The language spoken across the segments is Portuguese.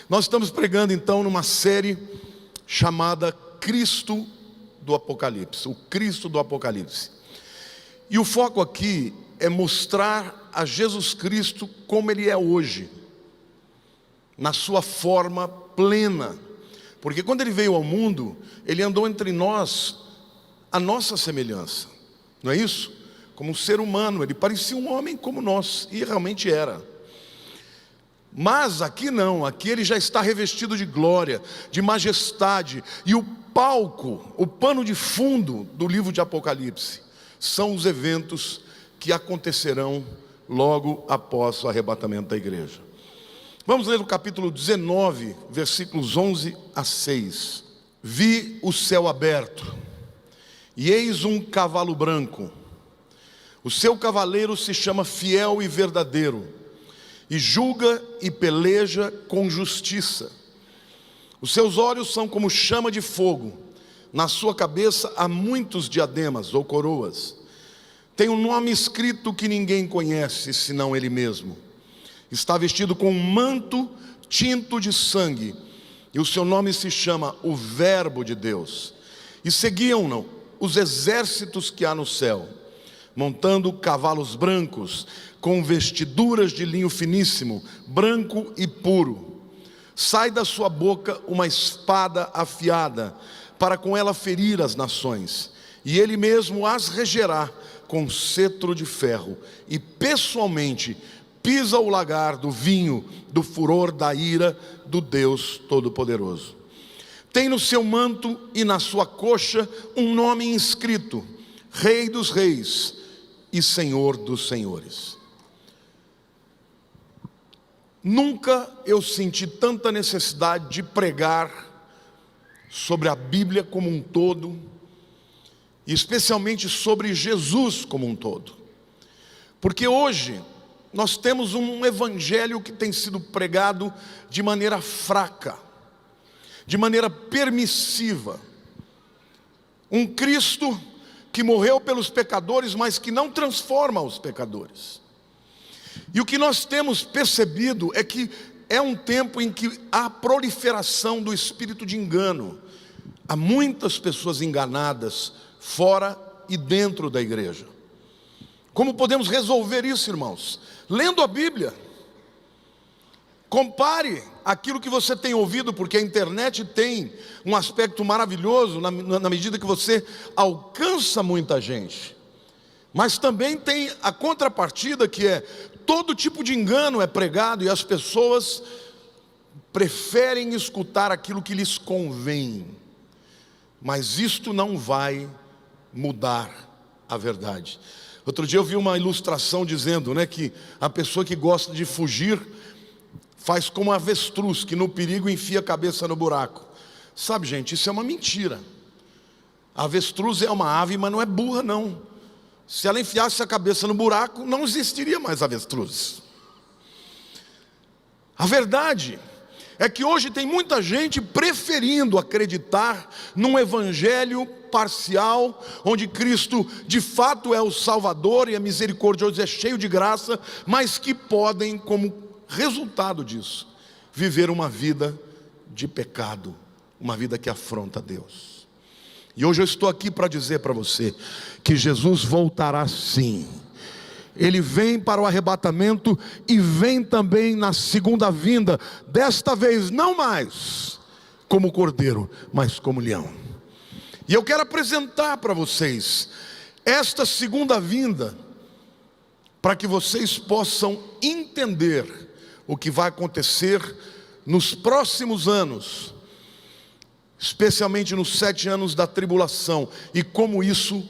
Nós estamos pregando então numa série chamada Cristo do Apocalipse, o Cristo do Apocalipse. E o foco aqui é mostrar a Jesus Cristo como Ele é hoje, na sua forma plena. Porque quando Ele veio ao mundo, Ele andou entre nós a nossa semelhança, não é isso? Como um ser humano, Ele parecia um homem como nós, e realmente era. Mas aqui não, aqui Ele já está revestido de glória, de majestade. E o palco, o pano de fundo do livro de Apocalipse são os eventos que acontecerão logo após o arrebatamento da igreja. Vamos ler o capítulo 19, versículos 11 a 6. Vi o céu aberto, e eis um cavalo branco. O seu cavaleiro se chama Fiel e Verdadeiro, e julga e peleja com justiça. Os seus olhos são como chama de fogo, na sua cabeça há muitos diademas ou coroas. Tem um nome escrito que ninguém conhece, senão ele mesmo. Está vestido com um manto tinto de sangue, e o seu nome se chama o Verbo de Deus. E seguiam-no os exércitos que há no céu, montando cavalos brancos, com vestiduras de linho finíssimo, branco e puro. Sai da sua boca uma espada afiada, para com ela ferir as nações, e ele mesmo as regerá com cetro de ferro, e pessoalmente pisa o lagar do vinho, do furor da ira do Deus Todo-Poderoso. Tem no seu manto e na sua coxa um nome inscrito: Rei dos Reis e Senhor dos Senhores. Nunca eu senti tanta necessidade de pregar sobre a Bíblia como um todo, e especialmente sobre Jesus como um todo. Porque hoje nós temos um evangelho que tem sido pregado de maneira fraca, de maneira permissiva. Um Cristo que morreu pelos pecadores, mas que não transforma os pecadores. E o que nós temos percebido é que é um tempo em que há proliferação do espírito de engano. Há muitas pessoas enganadas fora e dentro da igreja. Como podemos resolver isso, irmãos? Lendo a Bíblia. Compare aquilo que você tem ouvido, porque a internet tem um aspecto maravilhoso na medida que você alcança muita gente. Mas também tem a contrapartida, que é todo tipo de engano é pregado e as pessoas preferem escutar aquilo que lhes convém. Mas isto não vai mudar a verdade. Outro dia eu vi uma ilustração dizendo, que a pessoa que gosta de fugir faz como a avestruz, que no perigo enfia a cabeça no buraco. Sabe, gente, isso é uma mentira. A avestruz é uma ave, mas não é burra não. Se ela enfiasse a cabeça no buraco, não existiria mais avestruz. A verdade é que hoje tem muita gente preferindo acreditar num evangelho parcial, onde Cristo de fato é o Salvador e é misericordioso, é cheio de graça, mas que podem, como resultado disso, viver uma vida de pecado, uma vida que afronta Deus. E hoje eu estou aqui para dizer para você que Jesus voltará sim. Ele vem para o arrebatamento e vem também na segunda vinda, desta vez não mais como cordeiro, mas como leão. E eu quero apresentar para vocês esta segunda vinda, para que vocês possam entender o que vai acontecer nos próximos anos, especialmente nos 7 anos da tribulação, e como isso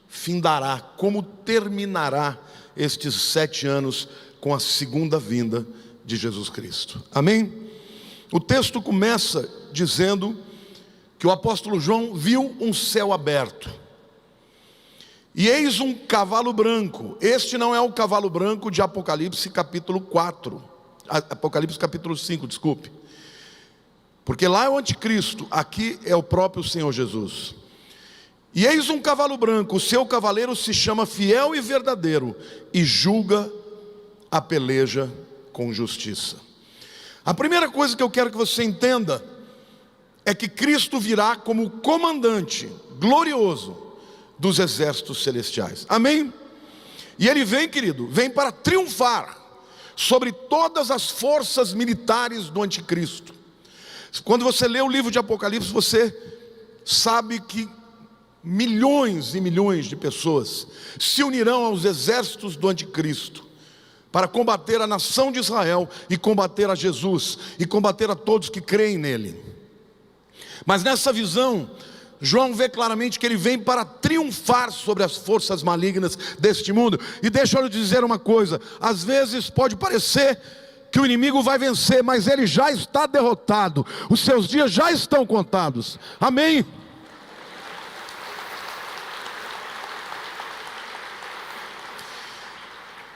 findará, como terminará estes 7 anos com a segunda vinda de Jesus Cristo. Amém? O texto começa dizendo que o apóstolo João viu um céu aberto, e eis um cavalo branco. Este não é o cavalo branco de Apocalipse capítulo 4, Apocalipse capítulo 5, desculpe, porque lá é o anticristo, aqui é o próprio Senhor Jesus. E eis um cavalo branco, o seu cavaleiro se chama Fiel e Verdadeiro, e julga a peleja com justiça. A primeira coisa que eu quero que você entenda é que Cristo virá como comandante glorioso dos exércitos celestiais. Amém? E Ele vem, querido, vem para triunfar sobre todas as forças militares do anticristo. Quando você lê o livro de Apocalipse, você sabe que milhões e milhões de pessoas se unirão aos exércitos do anticristo para combater a nação de Israel e combater a Jesus e combater a todos que creem nele. Mas nessa visão, João vê claramente que ele vem para triunfar sobre as forças malignas deste mundo. E deixa eu lhe dizer uma coisa: às vezes pode parecer que o inimigo vai vencer, mas ele já está derrotado, os seus dias já estão contados. Amém?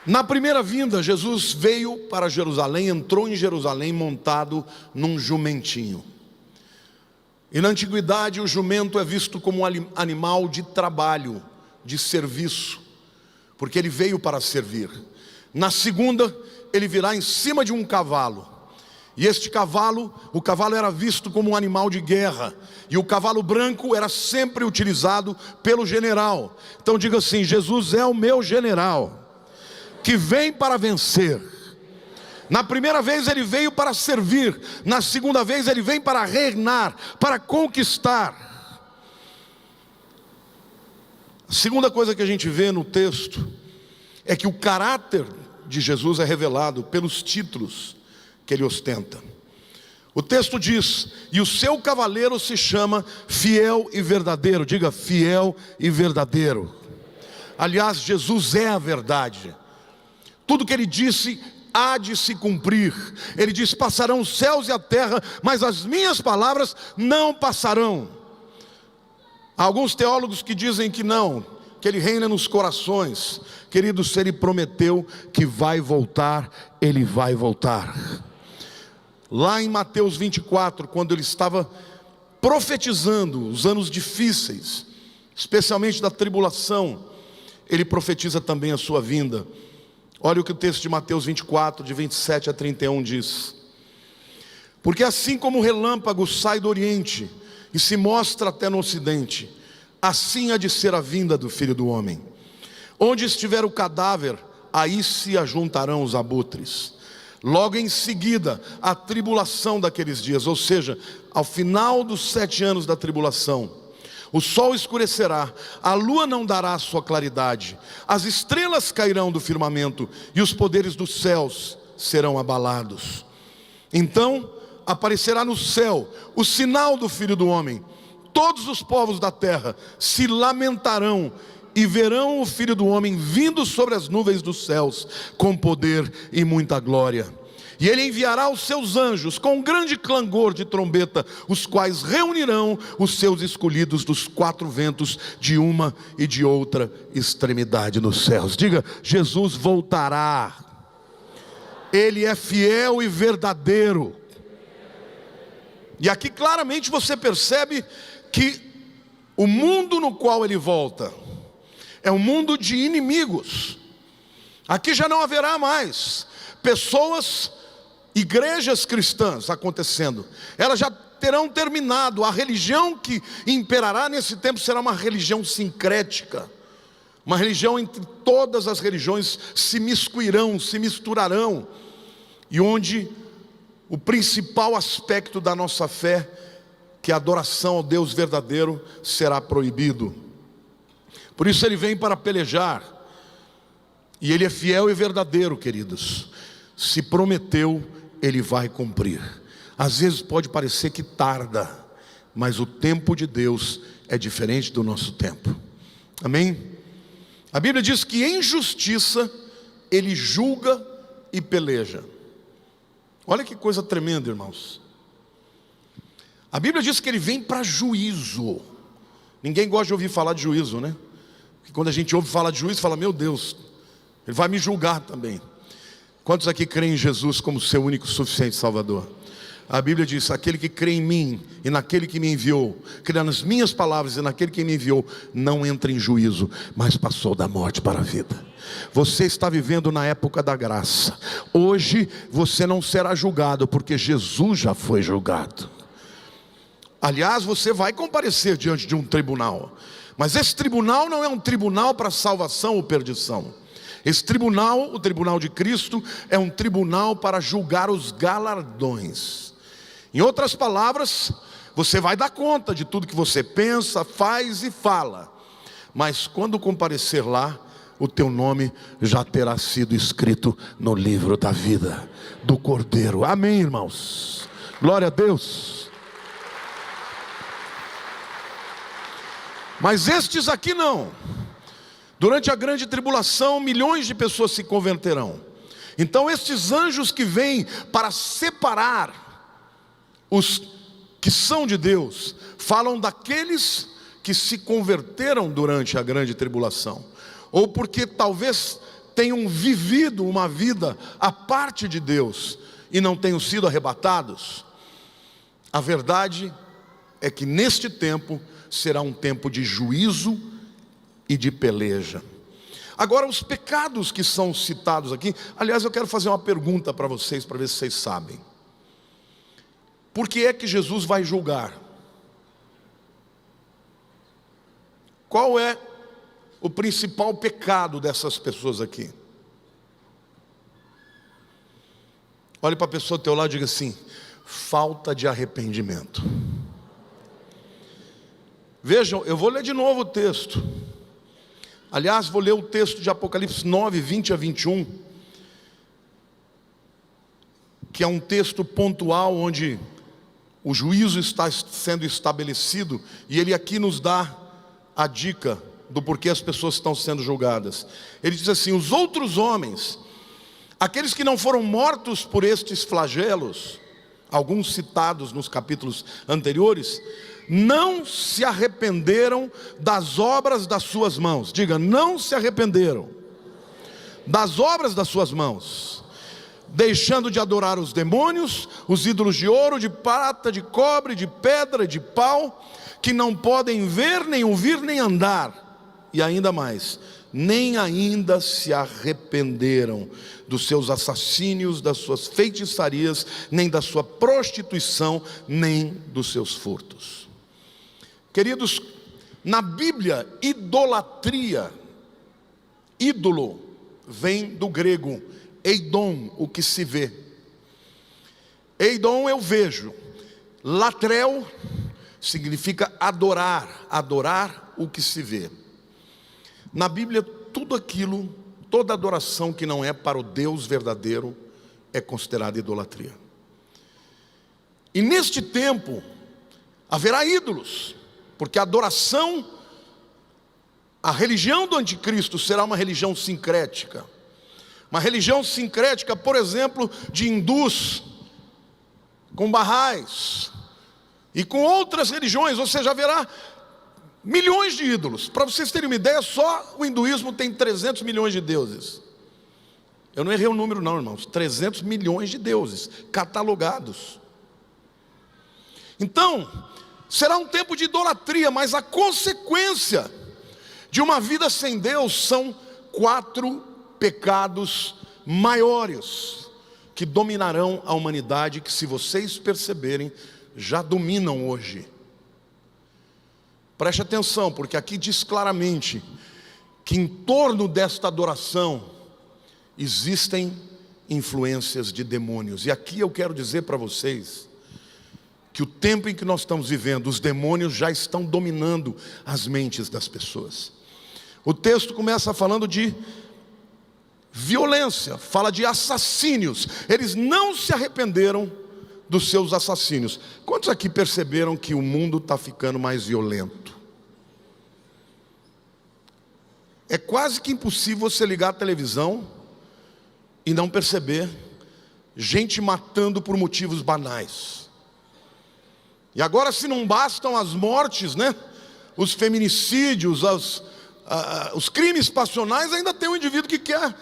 Na primeira vinda, Jesus veio para Jerusalém, entrou em Jerusalém montado num jumentinho. E na antiguidade o jumento é visto como um animal de trabalho, de serviço, porque ele veio para servir. Na segunda, ele virá em cima de um cavalo. E este cavalo, o cavalo era visto como um animal de guerra. E o cavalo branco era sempre utilizado pelo general. Então diga assim: Jesus é o meu general, que vem para vencer. Na primeira vez ele veio para servir, na segunda vez ele vem para reinar, para conquistar. A segunda coisa que a gente vê no texto é que o caráter de Jesus é revelado pelos títulos que ele ostenta. O texto diz: e o seu cavaleiro se chama Fiel e Verdadeiro. Diga: fiel e verdadeiro. Aliás, Jesus é a verdade. Tudo que ele disse há de se cumprir. Ele disse: passarão os céus e a terra, mas as minhas palavras não passarão. Há alguns teólogos que dizem que não, que ele reina nos corações. Queridos, se ele prometeu que vai voltar, ele vai voltar. Lá em Mateus 24, quando ele estava profetizando os anos difíceis, especialmente da tribulação, ele profetiza também a sua vinda. Olha o que o texto de Mateus 24, de 27 a 31 diz: porque assim como o relâmpago sai do oriente e se mostra até no ocidente, assim há de ser a vinda do Filho do Homem. Onde estiver o cadáver, aí se ajuntarão os abutres. Logo em seguida, a tribulação daqueles dias, ou seja, ao final dos 7 anos da tribulação, o sol escurecerá, a lua não dará a sua claridade, as estrelas cairão do firmamento e os poderes dos céus serão abalados. Então aparecerá no céu o sinal do Filho do Homem. Todos os povos da terra se lamentarão e verão o Filho do Homem vindo sobre as nuvens dos céus com poder e muita glória. E ele enviará os seus anjos com um grande clangor de trombeta, os quais reunirão os seus escolhidos dos 4 ventos, de uma e de outra extremidade nos céus. Diga: Jesus voltará. Ele é fiel e verdadeiro. E aqui claramente você percebe que o mundo no qual ele volta é um mundo de inimigos. Aqui já não haverá mais pessoas, igrejas cristãs acontecendo. Elas já terão terminado. A religião que imperará nesse tempo será uma religião sincrética, uma religião entre todas as religiões se miscuirão, se misturarão, e onde o principal aspecto da nossa fé, que é a adoração ao Deus verdadeiro, será proibido. Por isso ele vem para pelejar, e ele é fiel e verdadeiro, queridos. Se prometeu, ele vai cumprir. Às vezes pode parecer que tarda, mas o tempo de Deus é diferente do nosso tempo. Amém? A Bíblia diz que em justiça ele julga e peleja. Olha que coisa tremenda, irmãos. A Bíblia diz que ele vem para juízo. Ninguém gosta de ouvir falar de juízo, né? Porque quando a gente ouve falar de juízo, fala: meu Deus, ele vai me julgar também. Quantos aqui creem em Jesus como seu único e suficiente Salvador? A Bíblia diz: aquele que crê em mim e naquele que me enviou, crê nas minhas palavras e naquele que me enviou, não entra em juízo, mas passou da morte para a vida. Você está vivendo na época da graça. Hoje você não será julgado, porque Jesus já foi julgado. Aliás, você vai comparecer diante de um tribunal, mas esse tribunal não é um tribunal para salvação ou perdição. Esse tribunal, o tribunal de Cristo, é um tribunal para julgar os galardões. Em outras palavras, você vai dar conta de tudo que você pensa, faz e fala, mas quando comparecer lá, o teu nome já terá sido escrito no livro da vida do Cordeiro. Amém, irmãos? Glória a Deus. Mas estes aqui não. Durante a grande tribulação, milhões de pessoas se converterão. Então estes anjos que vêm para separar os que são de Deus, falam daqueles que se converteram durante a grande tribulação, ou porque talvez tenham vivido uma vida à parte de Deus e não tenham sido arrebatados. A verdade é que neste tempo será um tempo de juízo e de peleja. Agora, os pecados que são citados aqui, aliás, eu quero fazer uma pergunta para vocês, para ver se vocês sabem. Por que é que Jesus vai julgar? Qual é o principal pecado dessas pessoas aqui? Olhe para a pessoa do teu lado e diga assim: falta de arrependimento. Vejam, eu vou ler de novo o texto. Aliás, vou ler o texto de Apocalipse 9, 20 a 21, que é um texto pontual onde o juízo está sendo estabelecido, e ele aqui nos dá a dica do porquê as pessoas estão sendo julgadas. Ele diz assim: os outros homens, aqueles que não foram mortos por estes flagelos, alguns citados nos capítulos anteriores, não se arrependeram das obras das suas mãos. Diga: não se arrependeram das obras das suas mãos, deixando de adorar os demônios, os ídolos de ouro, de prata, de cobre, de pedra, de pau, que não podem ver, nem ouvir, nem andar. E ainda mais, nem ainda se arrependeram dos seus assassínios, das suas feitiçarias, nem da sua prostituição, nem dos seus furtos. Queridos, na Bíblia, idolatria, ídolo, vem do grego eidon, o que se vê. Eidon eu vejo. Latreu significa adorar, adorar o que se vê. Na Bíblia, tudo aquilo, toda adoração que não é para o Deus verdadeiro é considerada idolatria. E neste tempo haverá ídolos, porque a adoração, a religião do anticristo será uma religião sincrética. Uma religião sincrética, por exemplo, de hindus, com barrais, e com outras religiões, ou seja, haverá milhões de ídolos. Para vocês terem uma ideia, só o hinduísmo tem 300 milhões de deuses. Eu não errei o número não, irmãos, 300 milhões de deuses, catalogados. Então, será um tempo de idolatria, mas a consequência de uma vida sem Deus são 4 pecados maiores que dominarão a humanidade, que, se vocês perceberem, já dominam hoje. Preste atenção, porque aqui diz claramente que em torno desta adoração existem influências de demônios. E aqui eu quero dizer para vocês que o tempo em que nós estamos vivendo, os demônios já estão dominando as mentes das pessoas. O texto começa falando de violência, fala de assassínios. Eles não se arrependeram dos seus assassínios. Quantos aqui perceberam que o mundo está ficando mais violento? É quase que impossível você ligar a televisão e não perceber gente matando por motivos banais. E agora, se não bastam as mortes, né? Os feminicídios, os crimes passionais, ainda tem um indivíduo que quer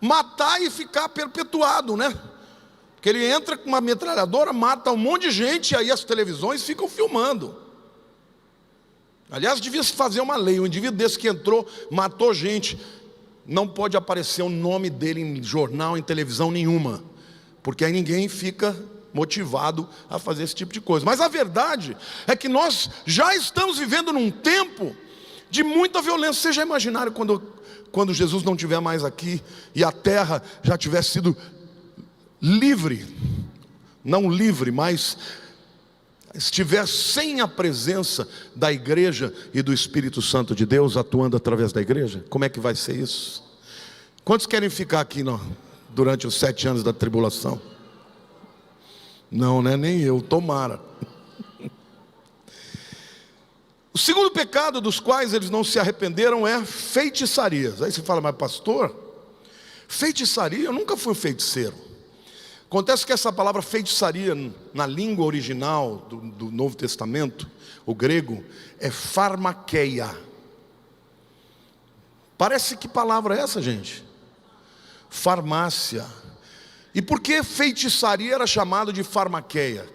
matar e ficar perpetuado, né? Porque ele entra com uma metralhadora, mata um monte de gente, e aí as televisões ficam filmando. Aliás, devia se fazer uma lei, um indivíduo desse que entrou, matou gente, não pode aparecer o nome dele em jornal, em televisão nenhuma, porque aí ninguém fica motivado a fazer esse tipo de coisa. Mas a verdade é que nós já estamos vivendo num tempo de muita violência. Vocês já imaginaram quando Jesus não estiver mais aqui e a terra já tiver sido livre, não livre, mas estiver sem a presença da igreja e do Espírito Santo de Deus atuando através da igreja? Como é que vai ser isso? Quantos querem ficar aqui durante os 7 anos da tribulação? Não, né? Nem eu, tomara. O segundo pecado dos quais eles não se arrependeram é feitiçarias. Aí você fala, mas pastor, feitiçaria? Eu nunca fui um feiticeiro. Acontece que essa palavra feitiçaria, na língua original do Novo Testamento, o grego, é pharmakeia. Parece que palavra é essa, gente? Farmácia. E por que feitiçaria era chamado de pharmakeia?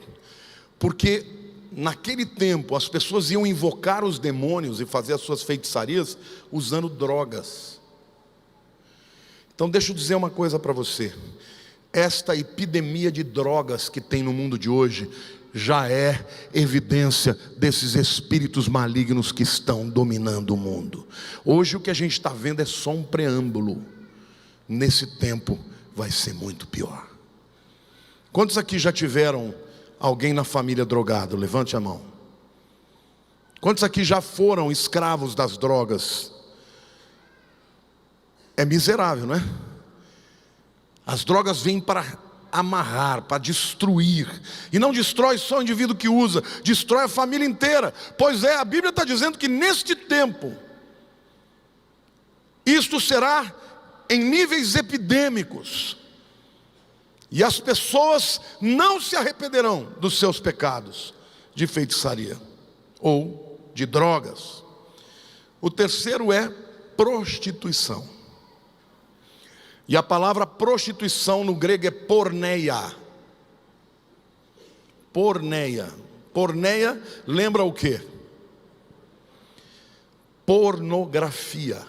Porque naquele tempo as pessoas iam invocar os demônios e fazer as suas feitiçarias usando drogas. Então deixa eu dizer uma coisa para você. Esta epidemia de drogas que tem no mundo de hoje já é evidência desses espíritos malignos que estão dominando o mundo. Hoje o que a gente está vendo é só um preâmbulo. Nesse tempo vai ser muito pior. Quantos aqui já tiveram alguém na família drogado? Levante a mão. Quantos aqui já foram escravos das drogas? É miserável, não é? As drogas vêm para amarrar, para destruir. E não destrói só o indivíduo que usa, destrói a família inteira. Pois é, a Bíblia está dizendo que neste tempo isto será em níveis epidêmicos. E as pessoas não se arrependerão dos seus pecados de feitiçaria ou de drogas. O terceiro é prostituição. E a palavra prostituição no grego é porneia. Porneia. Porneia lembra o quê? Pornografia.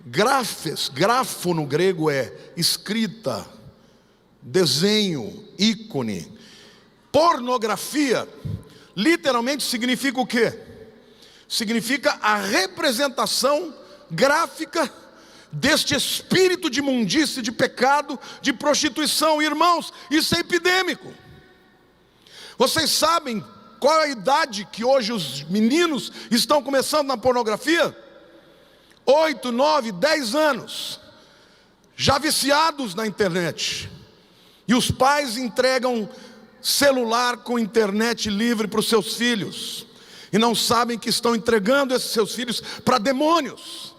Grafo no grego é escrita, desenho, ícone. Pornografia literalmente significa o quê? Significa a representação gráfica deste espírito de imundície, de pecado, de prostituição. Irmãos, isso é epidêmico. Vocês sabem qual é a idade que hoje os meninos estão começando na pornografia? 8, 9, 10 anos, já viciados na internet. E os pais entregam celular com internet livre para os seus filhos, e não sabem que estão entregando esses seus filhos para demônios.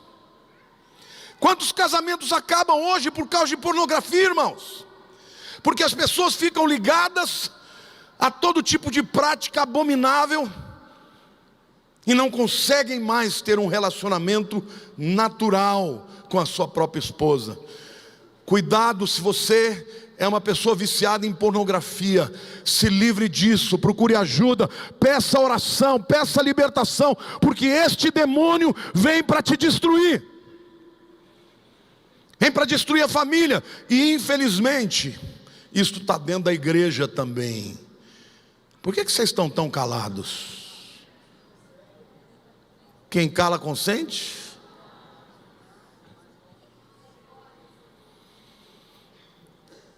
Quantos casamentos acabam hoje por causa de pornografia, irmãos? Porque as pessoas ficam ligadas a todo tipo de prática abominável e não conseguem mais ter um relacionamento natural com a sua própria esposa. Cuidado, se você é uma pessoa viciada em pornografia, se livre disso, procure ajuda, peça oração, peça libertação, porque este demônio vem para te destruir. Vem para destruir a família. E infelizmente isto está dentro da igreja também. Por que vocês estão tão calados? Quem cala consente?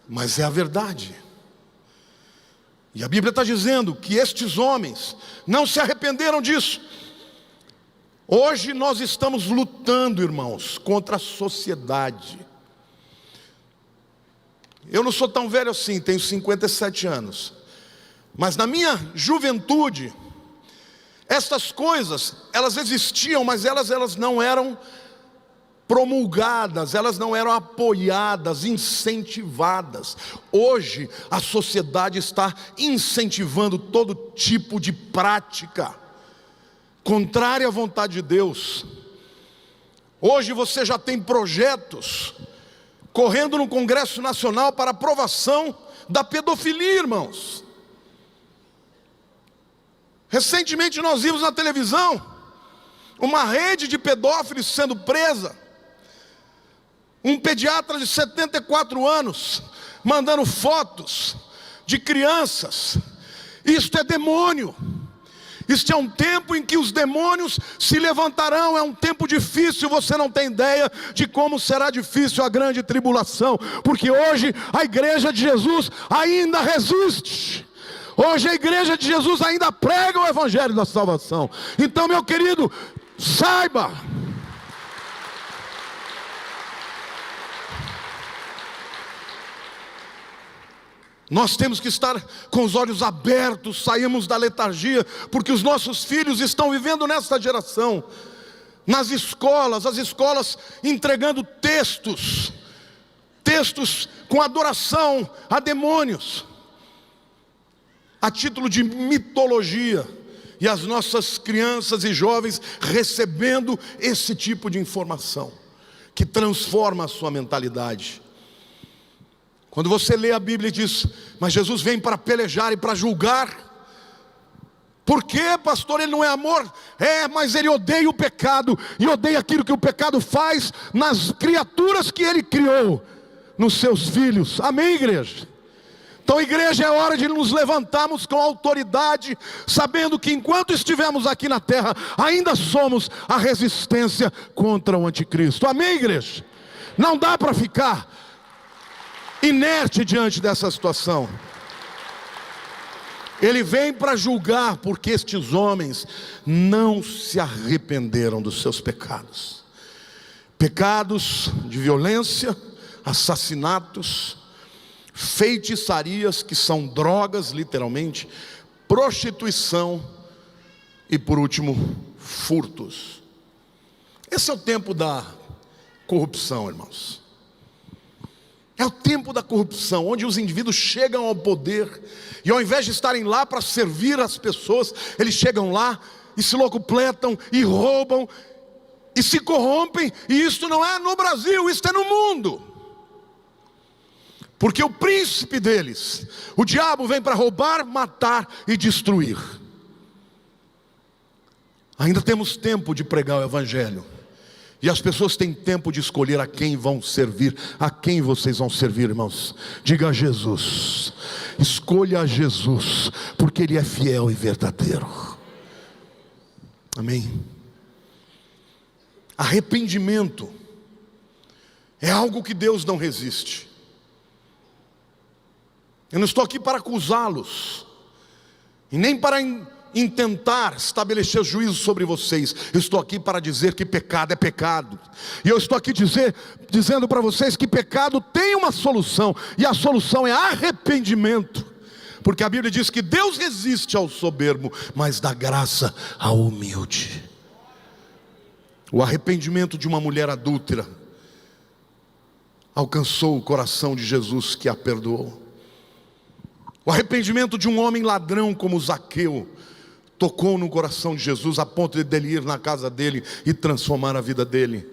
Mas é a verdade. E a Bíblia está dizendo que estes homens não se arrependeram disso. Hoje nós estamos lutando, irmãos, contra a sociedade. Eu não sou tão velho assim, tenho 57 anos. Mas na minha juventude, essas coisas, elas existiam, mas elas não eram promulgadas, elas não eram apoiadas, incentivadas. Hoje a sociedade está incentivando todo tipo de prática contrária à vontade de Deus. Hoje você já tem projetos correndo no Congresso Nacional para aprovação da pedofilia, irmãos. Recentemente nós vimos na televisão uma rede de pedófilos sendo presa. Um pediatra de 74 anos mandando fotos de crianças. Isto é demônio. Este é um tempo em que os demônios se levantarão. É um tempo difícil, você não tem ideia de como será difícil a grande tribulação, porque hoje a igreja de Jesus ainda resiste. Hoje a igreja de Jesus ainda prega o evangelho da salvação. Então, meu querido, saiba, nós temos que estar com os olhos abertos, saímos da letargia, porque os nossos filhos estão vivendo nesta geração, nas escolas, as escolas entregando textos com adoração a demônios, a título de mitologia, e as nossas crianças e jovens recebendo esse tipo de informação, que transforma a sua mentalidade. Quando você lê a Bíblia e diz, mas Jesus vem para pelejar e para julgar. Por quê, pastor? Ele não é amor? É, mas ele odeia o pecado, e odeia aquilo que o pecado faz nas criaturas que ele criou, nos seus filhos. Amém, igreja? Então, igreja, é hora de nos levantarmos com autoridade, sabendo que enquanto estivermos aqui na terra, ainda somos a resistência contra o anticristo. Amém, igreja? Não dá para ficar inerte diante dessa situação. Ele vem para julgar, porque estes homens não se arrependeram dos seus pecados. Pecados de violência, assassinatos, feitiçarias, que são drogas literalmente, prostituição e por último, furtos. Esse é o tempo da corrupção, irmãos. É o tempo da corrupção, onde os indivíduos chegam ao poder, e ao invés de estarem lá para servir as pessoas, eles chegam lá e se locupletam e roubam e se corrompem. E isto não é no Brasil, isto é no mundo. Porque o príncipe deles, o diabo, vem para roubar, matar e destruir. Ainda temos tempo de pregar o evangelho, e as pessoas têm tempo de escolher a quem vão servir. A quem vocês vão servir, irmãos? Diga a Jesus. Escolha a Jesus, porque Ele é fiel e verdadeiro. Amém. Arrependimento é algo que Deus não resiste. Eu não estou aqui para acusá-los, e nem para intentar estabelecer juízo sobre vocês. Eu estou aqui para dizer que pecado é pecado. E eu estou aqui dizendo para vocês que pecado tem uma solução, e a solução é arrependimento. Porque a Bíblia diz que Deus resiste ao soberbo, mas dá graça ao humilde. O arrependimento de uma mulher adúltera alcançou o coração de Jesus, que a perdoou. O arrependimento de um homem ladrão como Zaqueu tocou no coração de Jesus, a ponto de ele ir na casa dele e transformar a vida dele.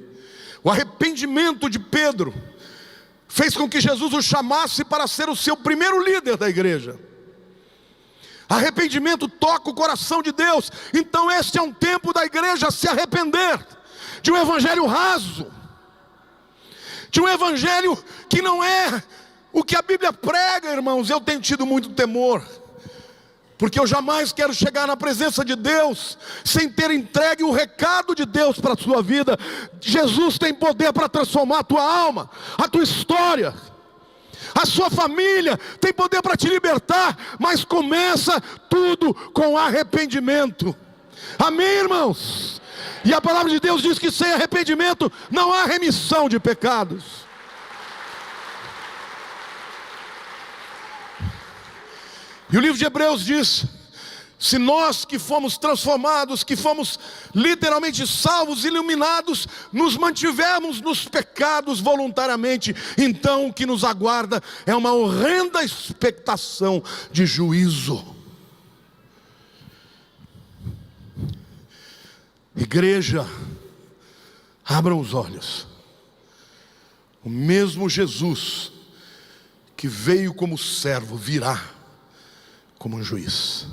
O arrependimento de Pedro fez com que Jesus o chamasse para ser o seu primeiro líder da igreja. Arrependimento toca o coração de Deus. Então este é um tempo da igreja se arrepender de um evangelho raso, de um evangelho que não é o que a Bíblia prega, irmãos. Eu tenho tido muito temor, porque eu jamais quero chegar na presença de Deus sem ter entregue o recado de Deus para a sua vida. Jesus tem poder para transformar a tua alma, a tua história, a sua família, tem poder para te libertar, mas começa tudo com arrependimento. Amém, irmãos? E a palavra de Deus diz que sem arrependimento não há remissão de pecados. E o livro de Hebreus diz: se nós que fomos transformados, que fomos literalmente salvos, iluminados, nos mantivermos nos pecados voluntariamente, então o que nos aguarda é uma horrenda expectação de juízo. Igreja, abram os olhos. O mesmo Jesus que veio como servo virá como um juiz.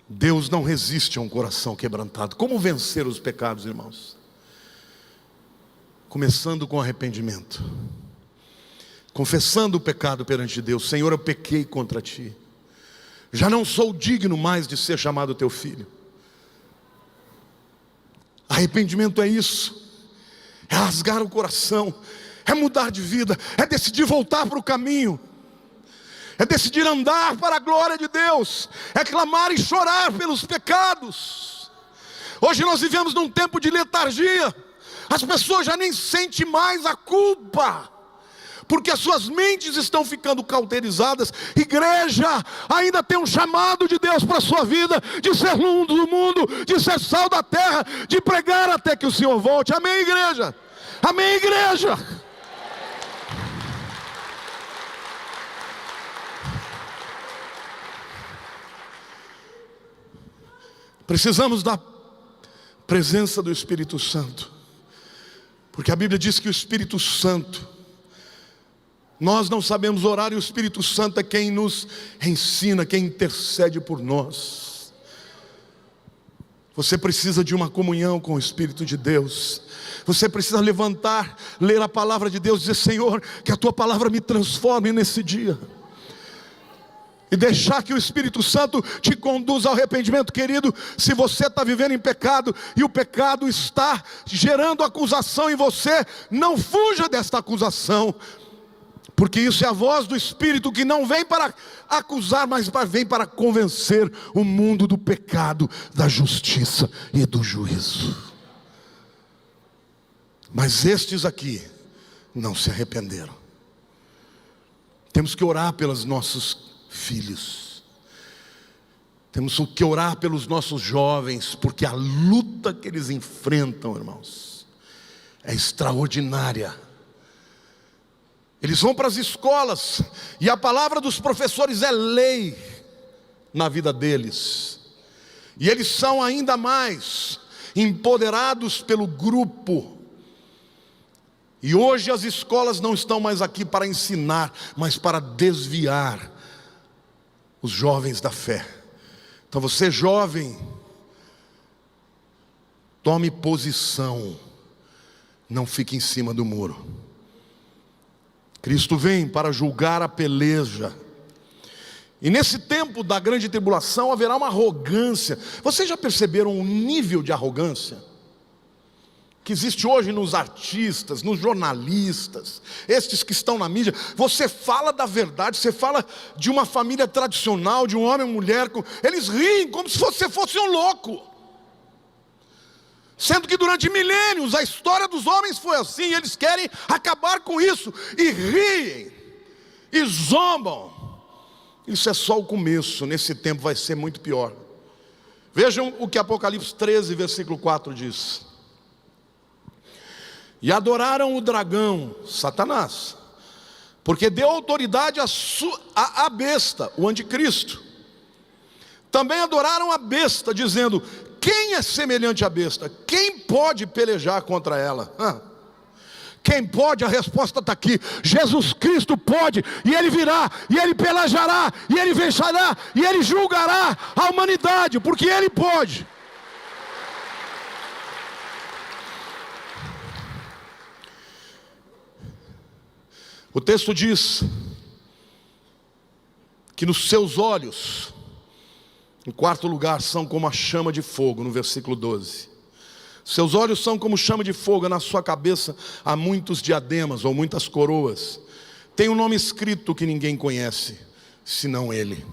Deus não resiste a um coração quebrantado. Como vencer os pecados, irmãos? Começando com arrependimento, confessando o pecado perante Deus. Senhor, eu pequei contra ti, já não sou digno mais de ser chamado teu filho. Arrependimento é isso, é rasgar o coração, é mudar de vida, é decidir voltar para o caminho, é decidir andar para a glória de Deus, é clamar e chorar pelos pecados. Hoje nós vivemos num tempo de letargia. As pessoas já nem sentem mais a culpa, porque as suas mentes estão ficando cauterizadas. Igreja, ainda tem um chamado de Deus para a sua vida, de ser luz do mundo, de ser sal da terra, de pregar até que o Senhor volte. Amém, igreja? Amém, igreja? Precisamos da presença do Espírito Santo, porque a Bíblia diz que o Espírito Santo, nós não sabemos orar, e o Espírito Santo é quem nos ensina, quem intercede por nós. Você precisa de uma comunhão com o Espírito de Deus. Você precisa levantar, ler a palavra de Deus, dizer: Senhor, que a tua palavra me transforme nesse dia. E deixar que o Espírito Santo te conduza ao arrependimento. Querido, se você está vivendo em pecado e o pecado está gerando acusação em você, não fuja desta acusação, porque isso é a voz do Espírito que não vem para acusar, mas vem para convencer o mundo do pecado, da justiça e do juízo. Mas estes aqui não se arrependeram. Temos que orar pelos nossos filhos, temos que orar pelos nossos jovens, porque a luta que eles enfrentam, irmãos, é extraordinária. Eles vão para as escolas, e a palavra dos professores é lei na vida deles, e eles são ainda mais empoderados pelo grupo. E hoje as escolas não estão mais aqui para ensinar, mas para desviar os jovens da fé. Então você, jovem, tome posição, não fique em cima do muro. Cristo vem para julgar a peleja, e nesse tempo da grande tribulação haverá uma arrogância. Vocês já perceberam o nível de arrogância que existe hoje nos artistas, nos jornalistas, estes que estão na mídia? Você fala da verdade, você fala de uma família tradicional, de um homem e uma mulher, eles riem como se você fosse um louco, sendo que durante milênios a história dos homens foi assim. Eles querem acabar com isso, e riem, e zombam. Isso é só o começo, nesse tempo vai ser muito pior. Vejam o que Apocalipse 13, versículo 4 diz: e adoraram o dragão, Satanás, porque deu autoridade à besta, o anticristo. Também adoraram a besta, dizendo: quem é semelhante à besta? Quem pode pelejar contra ela? Quem pode? A resposta está aqui: Jesus Cristo pode, e Ele virá, e Ele pelejará, e Ele vencerá, e Ele julgará a humanidade, porque Ele pode. O texto diz que nos seus olhos, em quarto lugar, são como a chama de fogo, no versículo 12. Seus olhos são como chama de fogo, na sua cabeça há muitos diademas ou muitas coroas. Tem um nome escrito que ninguém conhece, senão Ele.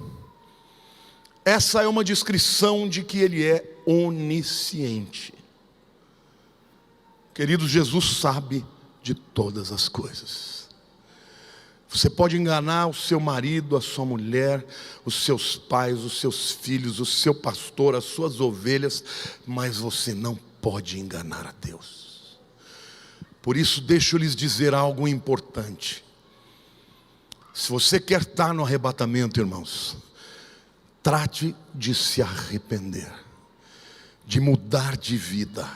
Essa é uma descrição de que Ele é onisciente. Querido, Jesus sabe de todas as coisas. Você pode enganar o seu marido, a sua mulher, os seus pais, os seus filhos, o seu pastor, as suas ovelhas, mas você não pode enganar a Deus. Por isso, deixa eu lhes dizer algo importante. Se você quer estar no arrebatamento, irmãos, trate de se arrepender, de mudar de vida,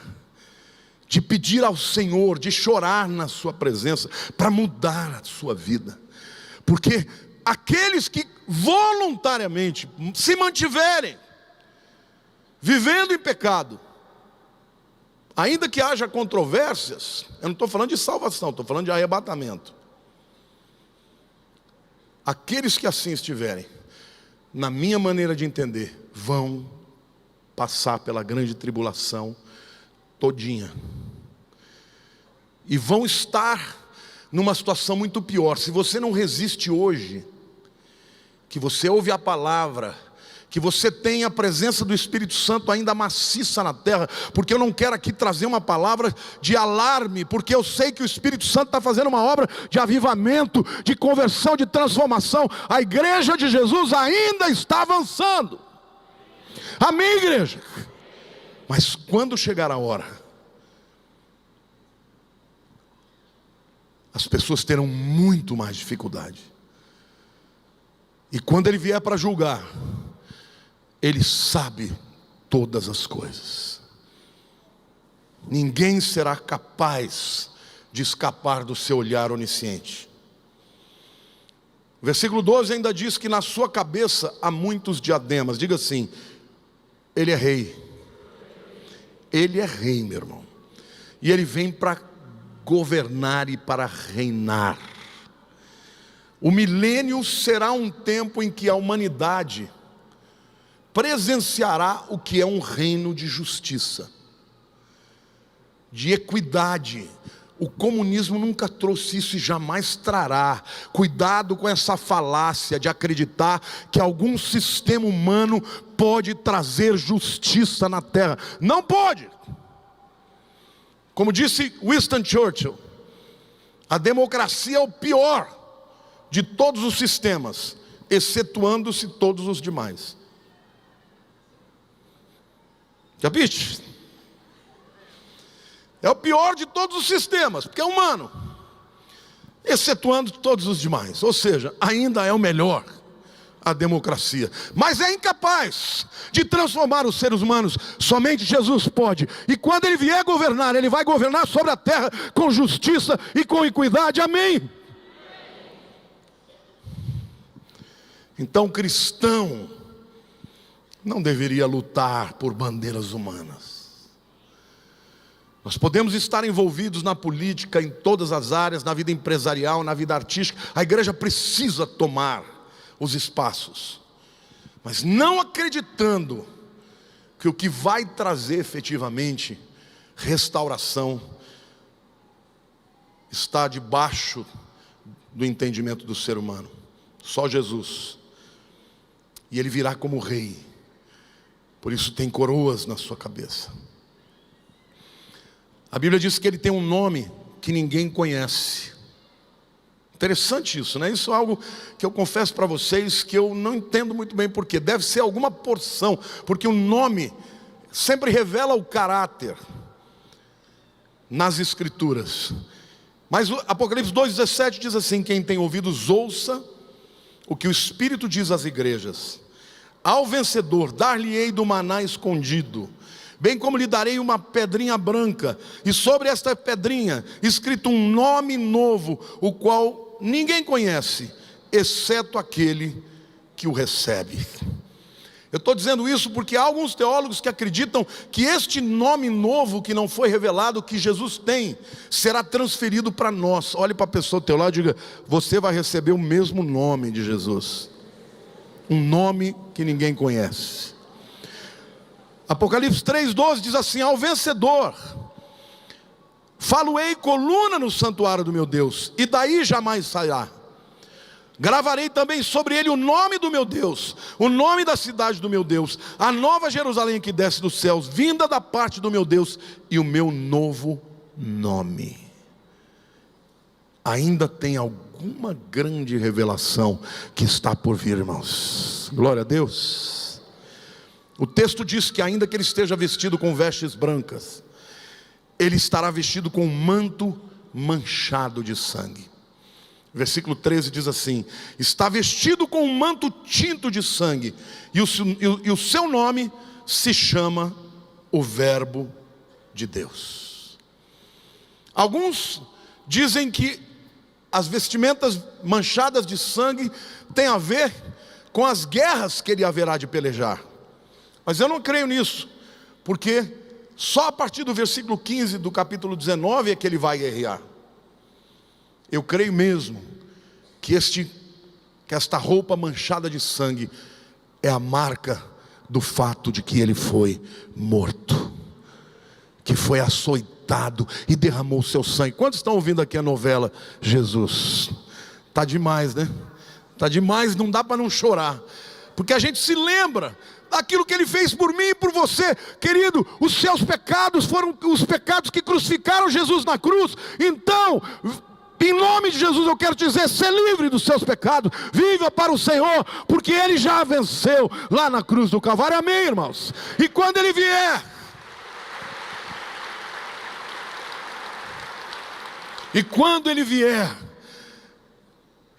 de pedir ao Senhor, de chorar na sua presença, para mudar a sua vida. Porque aqueles que voluntariamente se mantiverem vivendo em pecado, ainda que haja controvérsias, eu não estou falando de salvação, estou falando de arrebatamento. Aqueles que assim estiverem, na minha maneira de entender, vão passar pela grande tribulação todinha. E vão estar numa situação muito pior. Se você não resiste hoje, que você ouve a palavra, que você tem a presença do Espírito Santo ainda maciça na terra, porque eu não quero aqui trazer uma palavra de alarme, porque eu sei que o Espírito Santo está fazendo uma obra de avivamento, de conversão, de transformação. A igreja de Jesus ainda está avançando. Amém, igreja? Mas quando chegar a hora, as pessoas terão muito mais dificuldade. E quando ele vier para julgar, ele sabe todas as coisas. Ninguém será capaz de escapar do seu olhar onisciente. O versículo 12 ainda diz que na sua cabeça há muitos diademas. Diga assim: ele é rei. Ele é rei, meu irmão. E ele vem para governar e para reinar. O milênio será um tempo em que a humanidade presenciará o que é um reino de justiça, de equidade. O comunismo nunca trouxe isso e jamais trará. Cuidado com essa falácia de acreditar que algum sistema humano pode trazer justiça na terra. Não pode. Como disse Winston Churchill, a democracia é o pior de todos os sistemas, excetuando-se todos os demais. Capite? É o pior de todos os sistemas, porque é humano, excetuando todos os demais. Ou seja, ainda é o melhor, a democracia. Mas é incapaz de transformar os seres humanos. Somente Jesus pode. E quando ele vier governar, ele vai governar sobre a terra com justiça e com equidade. Amém? Então, cristão não deveria lutar por bandeiras humanas. Nós podemos estar envolvidos na política, em todas as áreas, na vida empresarial, na vida artística. A igreja precisa tomar os espaços, mas não acreditando que o que vai trazer efetivamente restauração está debaixo do entendimento do ser humano. Só Jesus. E ele virá como rei. Por isso tem coroas na sua cabeça. A Bíblia diz que ele tem um nome que ninguém conhece. Interessante isso, né? Isso é algo que eu confesso para vocês que eu não entendo muito bem porquê. Deve ser alguma porção, porque o nome sempre revela o caráter nas Escrituras. Mas o Apocalipse 2,17 diz assim: quem tem ouvidos ouça o que o Espírito diz às igrejas. Ao vencedor dar-lhe-ei do maná escondido, bem como lhe darei uma pedrinha branca, e sobre esta pedrinha escrito um nome novo, o qual ninguém conhece, exceto aquele que o recebe. Eu estou dizendo isso porque há alguns teólogos que acreditam que este nome novo que não foi revelado, que Jesus tem, será transferido para nós. Olhe para a pessoa do teu lado e diga: você vai receber o mesmo nome de Jesus. Um nome que ninguém conhece. Apocalipse 3,12 diz assim: ao vencedor falo-ei coluna no santuário do meu Deus, e daí jamais sairá. Gravarei também sobre ele o nome do meu Deus, o nome da cidade do meu Deus, a nova Jerusalém que desce dos céus, vinda da parte do meu Deus, e o meu novo nome. Ainda tem alguma grande revelação que está por vir, irmãos. Glória a Deus. O texto diz que ainda que ele esteja vestido com vestes brancas, ele estará vestido com um manto manchado de sangue. Versículo 13 diz assim: está vestido com um manto tinto de sangue, e o seu nome se chama o Verbo de Deus. Alguns dizem que as vestimentas manchadas de sangue têm a ver com as guerras que ele haverá de pelejar. Mas eu não creio nisso, porque só a partir do versículo 15 do capítulo 19 é que ele vai guerrear. Eu creio mesmo que esta roupa manchada de sangue é a marca do fato de que ele foi morto, que foi açoitado e derramou o seu sangue. Quantos estão ouvindo aqui a novela Jesus? Está demais, né? Está demais, não dá para não chorar, porque a gente se lembra daquilo que ele fez por mim e por você. Querido, os seus pecados foram os pecados que crucificaram Jesus na cruz. Então, em nome de Jesus eu quero te dizer, ser livre dos seus pecados, viva para o Senhor, porque Ele já venceu lá na cruz do Calvário, amém, irmãos? E quando Ele vier,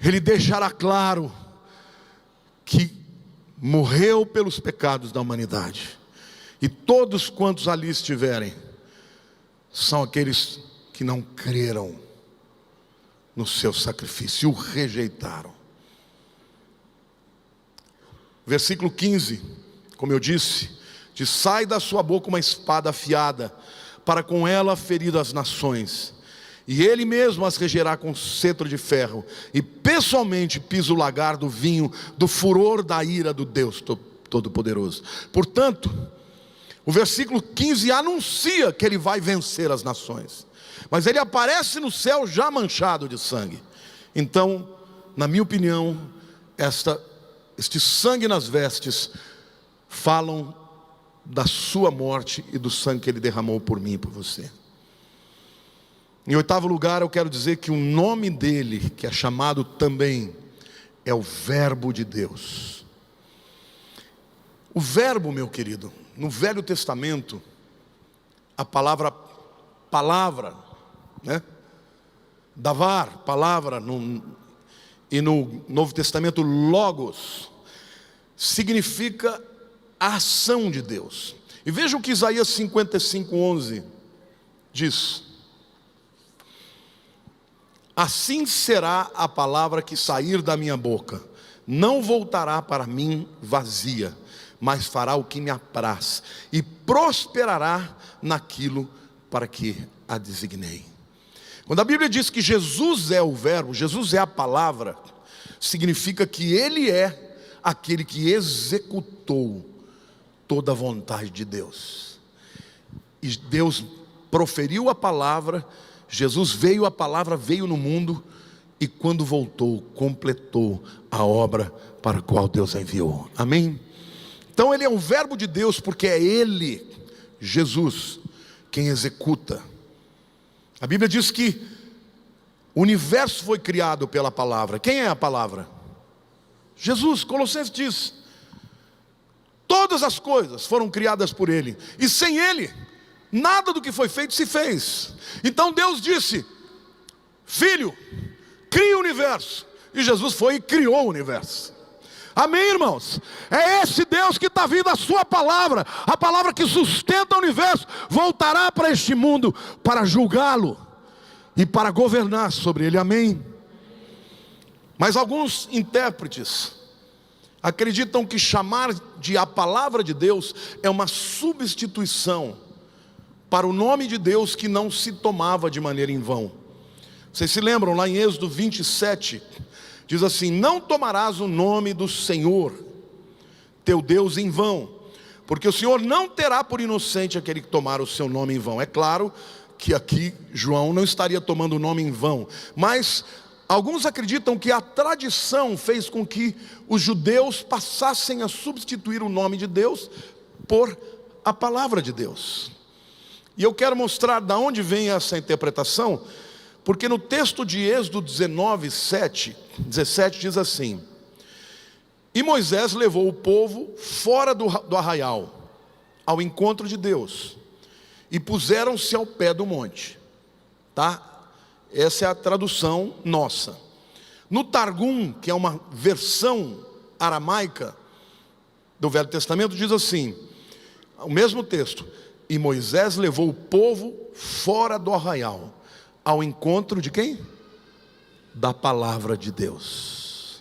Ele deixará claro que morreu pelos pecados da humanidade, e todos quantos ali estiverem, são aqueles que não creram no seu sacrifício, o rejeitaram. Versículo 15, como eu disse, diz: sai da sua boca uma espada afiada, para com ela ferir as nações, e ele mesmo as regerá com cetro de ferro, e pessoalmente pisa o lagar do vinho, do furor da ira do Deus Todo-Poderoso. Portanto, o versículo 15 anuncia que ele vai vencer as nações, mas ele aparece no céu já manchado de sangue. Então, na minha opinião, este sangue nas vestes falam da sua morte e do sangue que ele derramou por mim e por você. Em oitavo lugar, eu quero dizer que o nome dele, que é chamado também, é o Verbo de Deus. O verbo, meu querido, no Velho Testamento, a palavra, né? Davar, palavra, e no Novo Testamento, logos, significa a ação de Deus. E veja o que Isaías 55:11 diz: assim será a palavra que sair da minha boca, não voltará para mim vazia, mas fará o que me apraz, e prosperará naquilo para que a designei. Quando a Bíblia diz que Jesus é o verbo, Jesus é a palavra, significa que Ele é aquele que executou toda a vontade de Deus. E Deus proferiu a palavra, Jesus veio, a palavra veio no mundo, e quando voltou, completou a obra para a qual Deus a enviou. Amém? Então Ele é o verbo de Deus, porque é Ele, Jesus, quem executa. A Bíblia diz que o universo foi criado pela palavra. Quem é a palavra? Jesus. Colossenses diz: todas as coisas foram criadas por Ele, e sem Ele, nada do que foi feito se fez. Então Deus disse: Filho, crie o universo. E Jesus foi e criou o universo. Amém, irmãos? É esse Deus que está vindo, a sua palavra, a palavra que sustenta o universo, voltará para este mundo para julgá-lo e para governar sobre ele. Amém? Mas alguns intérpretes acreditam que chamar de a palavra de Deus é uma substituição para o nome de Deus, que não se tomava de maneira em vão. Vocês se lembram lá em Êxodo 27, diz assim: não tomarás o nome do Senhor teu Deus em vão, porque o Senhor não terá por inocente aquele que tomar o seu nome em vão. É claro que aqui João não estaria tomando o nome em vão, mas alguns acreditam que a tradição fez com que os judeus passassem a substituir o nome de Deus por a palavra de Deus. E eu quero mostrar de onde vem essa interpretação, porque no texto de Êxodo 17 diz assim: e Moisés levou o povo fora do arraial, ao encontro de Deus, e puseram-se ao pé do monte. Tá? Essa é a tradução nossa. No Targum, que é uma versão aramaica do Velho Testamento, diz assim, o mesmo texto: e Moisés levou o povo fora do arraial, ao encontro de quem? Da palavra de Deus.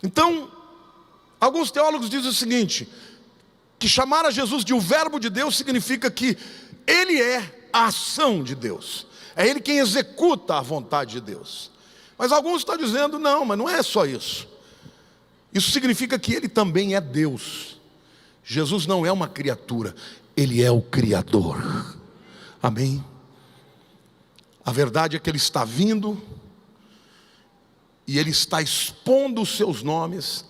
Então, alguns teólogos dizem o seguinte, que chamar a Jesus de o verbo de Deus significa que Ele é a ação de Deus. É Ele quem executa a vontade de Deus. Mas alguns estão dizendo, não, mas não é só isso. Isso significa que Ele também é Deus. Jesus não é uma criatura, Ele é o Criador. Amém? A verdade é que Ele está vindo, e Ele está expondo os seus nomes,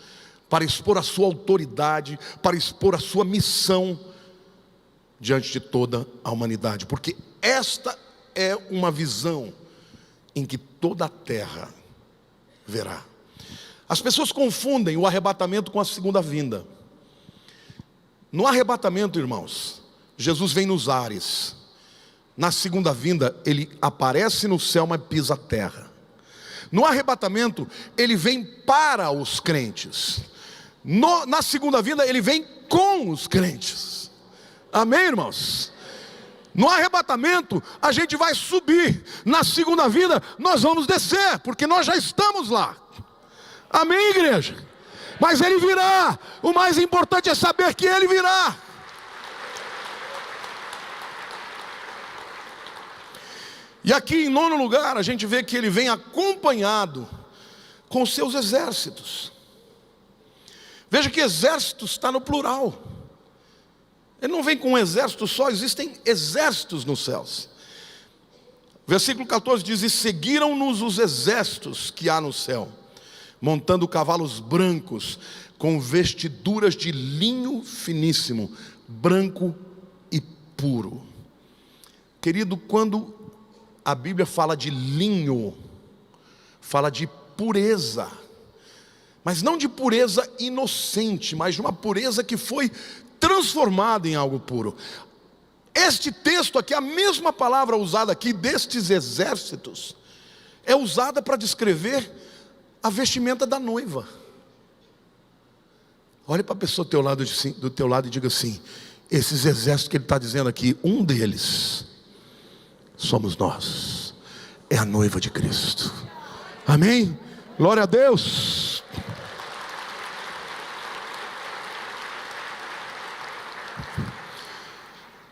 para expor a sua autoridade, para expor a sua missão, diante de toda a humanidade. Porque esta é uma visão em que toda a terra verá. As pessoas confundem o arrebatamento com a segunda vinda. No arrebatamento, irmãos, Jesus vem nos ares. Na segunda vinda, Ele aparece no céu, mas pisa a terra. No arrebatamento, Ele vem para os crentes. Na segunda vinda, Ele vem com os crentes. Amém, irmãos? No arrebatamento, a gente vai subir. Na segunda vinda, nós vamos descer, porque nós já estamos lá. Amém, igreja? Mas Ele virá. O mais importante é saber que Ele virá. E aqui em nono lugar, a gente vê que Ele vem acompanhado com os seus exércitos. Veja que exército está no plural. Ele não vem com um exército só, existem exércitos nos céus. Versículo 14 diz, e seguiram-nos os exércitos que há no céu, montando cavalos brancos, com vestiduras de linho finíssimo, branco e puro. Querido, quando a Bíblia fala de linho, fala de pureza, mas não de pureza inocente, mas de uma pureza que foi transformada em algo puro. Este texto aqui, a mesma palavra usada aqui, destes exércitos, é usada para descrever a vestimenta da noiva. Olhe para a pessoa do teu lado e diga assim, esses exércitos que ele está dizendo aqui, um deles somos nós, é a noiva de Cristo. Amém? Glória a Deus.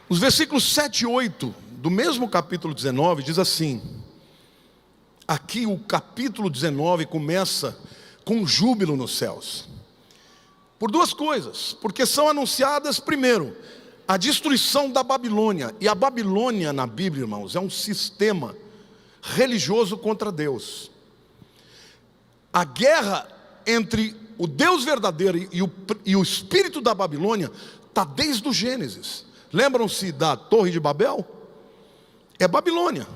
Os versículos 7 e 8 do mesmo capítulo 19 diz assim, aqui o capítulo 19 começa com júbilo nos céus, por duas coisas, porque são anunciadas primeiro, a destruição da Babilônia, e a Babilônia na Bíblia, irmãos, é um sistema religioso contra Deus. A guerra entre o Deus verdadeiro e o espírito da Babilônia está desde o Gênesis. Lembram-se da Torre de Babel? É Babilônia.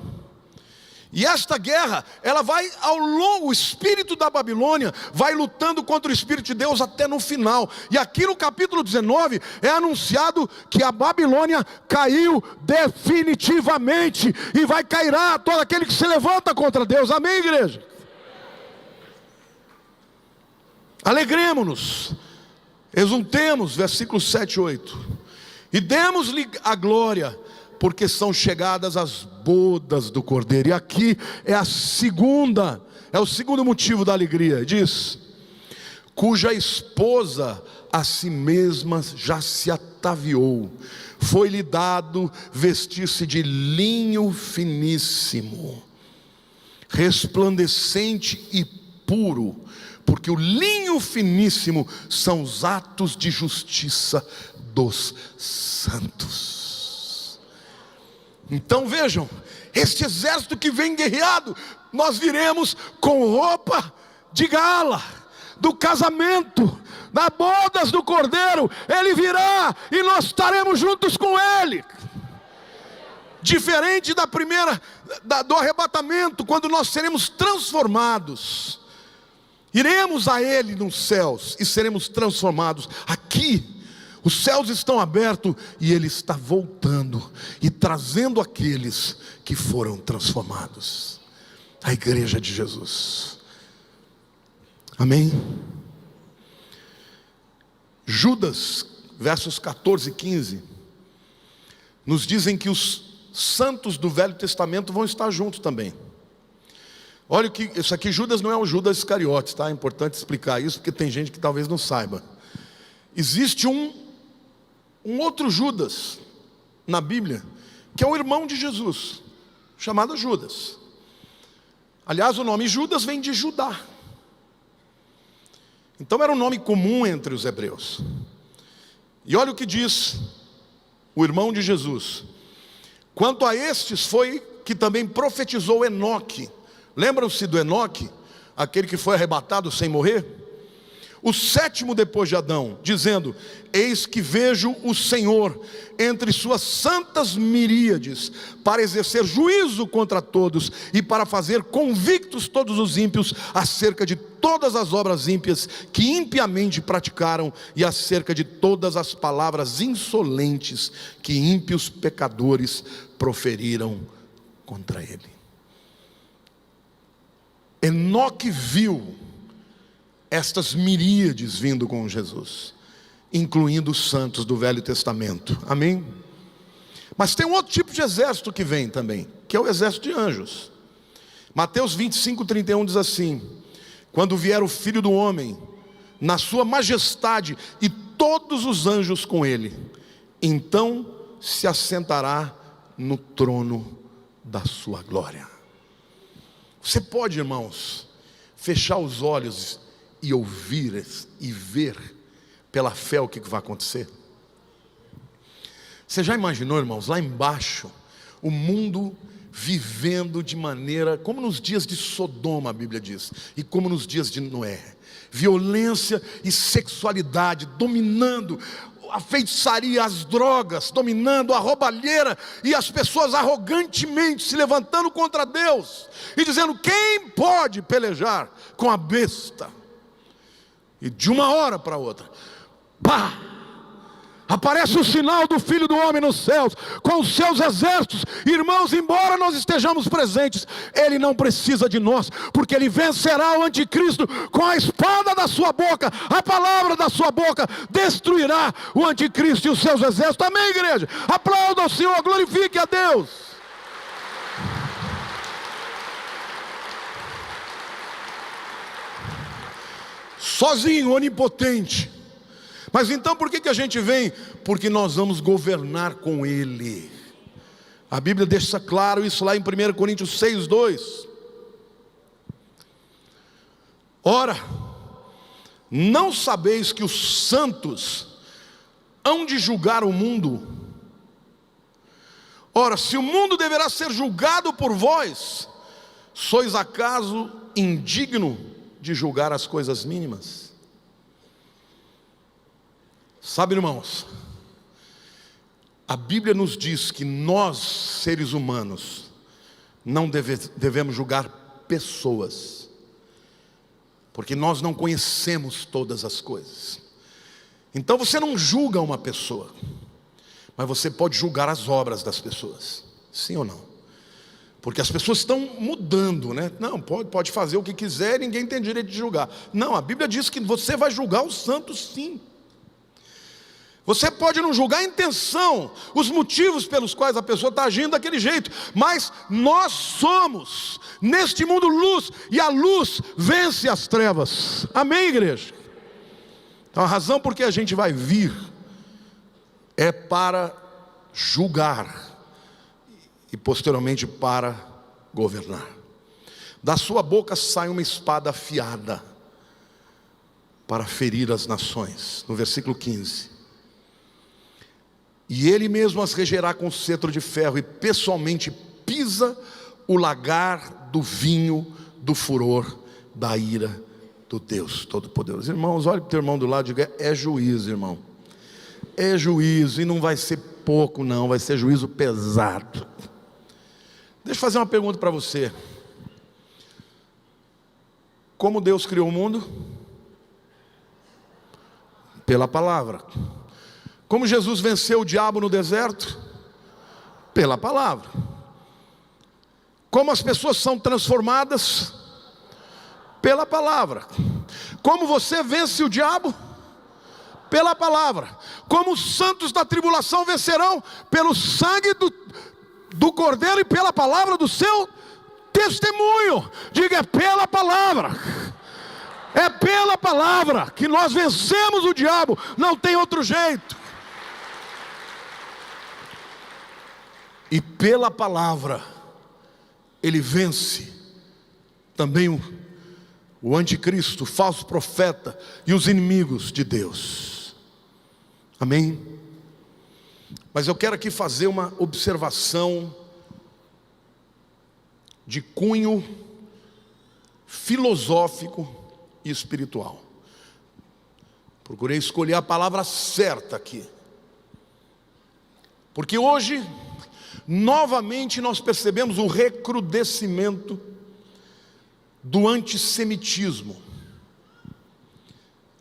E esta guerra, ela vai ao longo, o espírito da Babilônia vai lutando contra o espírito de Deus até no final. E aqui no capítulo 19 é anunciado que a Babilônia caiu definitivamente e vai cair todo aquele que se levanta contra Deus. Amém, igreja? Alegremos-nos, exultemos, versículos 7 e 8. E demos-lhe a glória, porque são chegadas as bodas do Cordeiro. E aqui é o segundo motivo da alegria. Diz, cuja esposa a si mesma já se ataviou, foi-lhe dado vestir-se de linho finíssimo, resplandecente e puro, porque o linho finíssimo são os atos de justiça dos santos. Então vejam, este exército que vem guerreado, nós viremos com roupa de gala, do casamento, das bodas do Cordeiro. Ele virá e nós estaremos juntos com Ele. Diferente da primeira, do arrebatamento, quando nós seremos transformados, iremos a Ele nos céus e seremos transformados. Aqui os céus estão abertos e Ele está voltando e trazendo aqueles que foram transformados, a igreja de Jesus. Amém? Judas, versos 14 e 15, nos dizem que os santos do Velho Testamento vão estar juntos também. Olha que isso aqui, Judas não é o Judas Iscariotes, tá? É importante explicar isso, porque tem gente que talvez não saiba. Existe um outro Judas na Bíblia, que é o irmão de Jesus, chamado Judas. Aliás, o nome Judas vem de Judá. Então era um nome comum entre os hebreus. E olha o que diz o irmão de Jesus: quanto a estes foi que também profetizou Enoque. Lembram-se do Enoque, aquele que foi arrebatado sem morrer? O sétimo depois de Adão, dizendo: eis que vejo o Senhor entre suas santas miríades, para exercer juízo contra todos, e para fazer convictos todos os ímpios, acerca de todas as obras ímpias que impiamente praticaram, e acerca de todas as palavras insolentes que ímpios pecadores proferiram contra ele. Enoque viu estas miríades vindo com Jesus, incluindo os santos do Velho Testamento, amém? Mas tem um outro tipo de exército que vem também, que é o exército de anjos. Mateus 25:31 diz assim: quando vier o Filho do Homem, na sua majestade, e todos os anjos com ele, então se assentará no trono da sua glória. Você pode, irmãos, fechar os olhos e ouvir e ver pela fé o que vai acontecer? Você já imaginou, irmãos, lá embaixo, o mundo vivendo de maneira, como nos dias de Sodoma, a Bíblia diz, e como nos dias de Noé, violência e sexualidade dominando, a feitiçaria, as drogas dominando, a roubalheira, e as pessoas arrogantemente se levantando contra Deus, e dizendo: quem pode pelejar com a besta? E de uma hora para outra, pá! Aparece o sinal do Filho do Homem nos céus, com os seus exércitos. Irmãos, embora nós estejamos presentes, Ele não precisa de nós, porque Ele vencerá o anticristo com a espada da sua boca, a palavra da sua boca destruirá o anticristo e os seus exércitos. Amém, igreja? Aplauda ao Senhor, glorifique a Deus. Sozinho, onipotente. Mas então por que a gente vem? Porque nós vamos governar com Ele. A Bíblia deixa claro isso lá em 1 Coríntios 6:2. Ora, não sabeis que os santos hão de julgar o mundo? Ora, se o mundo deverá ser julgado por vós, sois acaso indigno de julgar as coisas mínimas? Sabe, irmãos, a Bíblia nos diz que nós, seres humanos, não devemos julgar pessoas, porque nós não conhecemos todas as coisas. Então você não julga uma pessoa, mas você pode julgar as obras das pessoas, sim ou não? Porque as pessoas estão mudando, né? Não, pode fazer o que quiser, ninguém tem direito de julgar. Não, a Bíblia diz que você vai julgar os santos, sim. Você pode não julgar a intenção, os motivos pelos quais a pessoa está agindo daquele jeito, mas nós somos, neste mundo, luz, e a luz vence as trevas. Amém, igreja? Então a razão por que a gente vai vir é para julgar e posteriormente para governar. Da sua boca sai uma espada afiada para ferir as nações. No versículo 15. E ele mesmo as regerá com cetro de ferro, e pessoalmente pisa o lagar do vinho do furor da ira do Deus Todo-Poderoso. Irmãos, olha para o teu irmão do lado e diga: é juízo, irmão. É juízo, e não vai ser pouco não, vai ser juízo pesado. Deixa eu fazer uma pergunta para você. Como Deus criou o mundo? Pela palavra. Como Jesus venceu o diabo no deserto? Pela palavra. Como as pessoas são transformadas? Pela palavra. Como você vence o diabo? Pela palavra. Como os santos da tribulação vencerão? Pelo sangue do Cordeiro e pela palavra do seu testemunho. Diga, é pela palavra. É pela palavra que nós vencemos o diabo, não tem outro jeito. E pela palavra ele vence também o anticristo, o falso profeta e os inimigos de Deus. Amém? Mas eu quero aqui fazer uma observação de cunho filosófico e espiritual. Procurei escolher a palavra certa aqui, porque hoje novamente nós percebemos o recrudescimento do antissemitismo.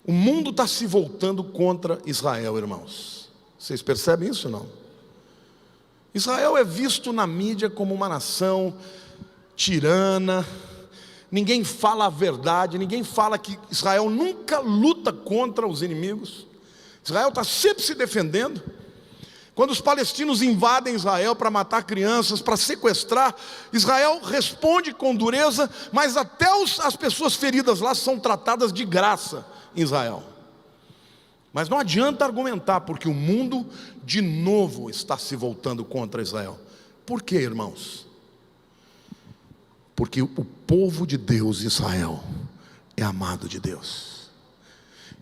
O mundo está se voltando contra Israel, irmãos. Vocês percebem isso ou não? Israel é visto na mídia como uma nação tirana. Ninguém fala a verdade, ninguém fala que Israel nunca luta contra os inimigos. Israel está sempre se defendendo. Quando os palestinos invadem Israel para matar crianças, para sequestrar, Israel responde com dureza, mas até as pessoas feridas lá são tratadas de graça em Israel. Mas não adianta argumentar, porque o mundo de novo está se voltando contra Israel. Por quê, irmãos? Porque o povo de Deus, Israel, é amado de Deus.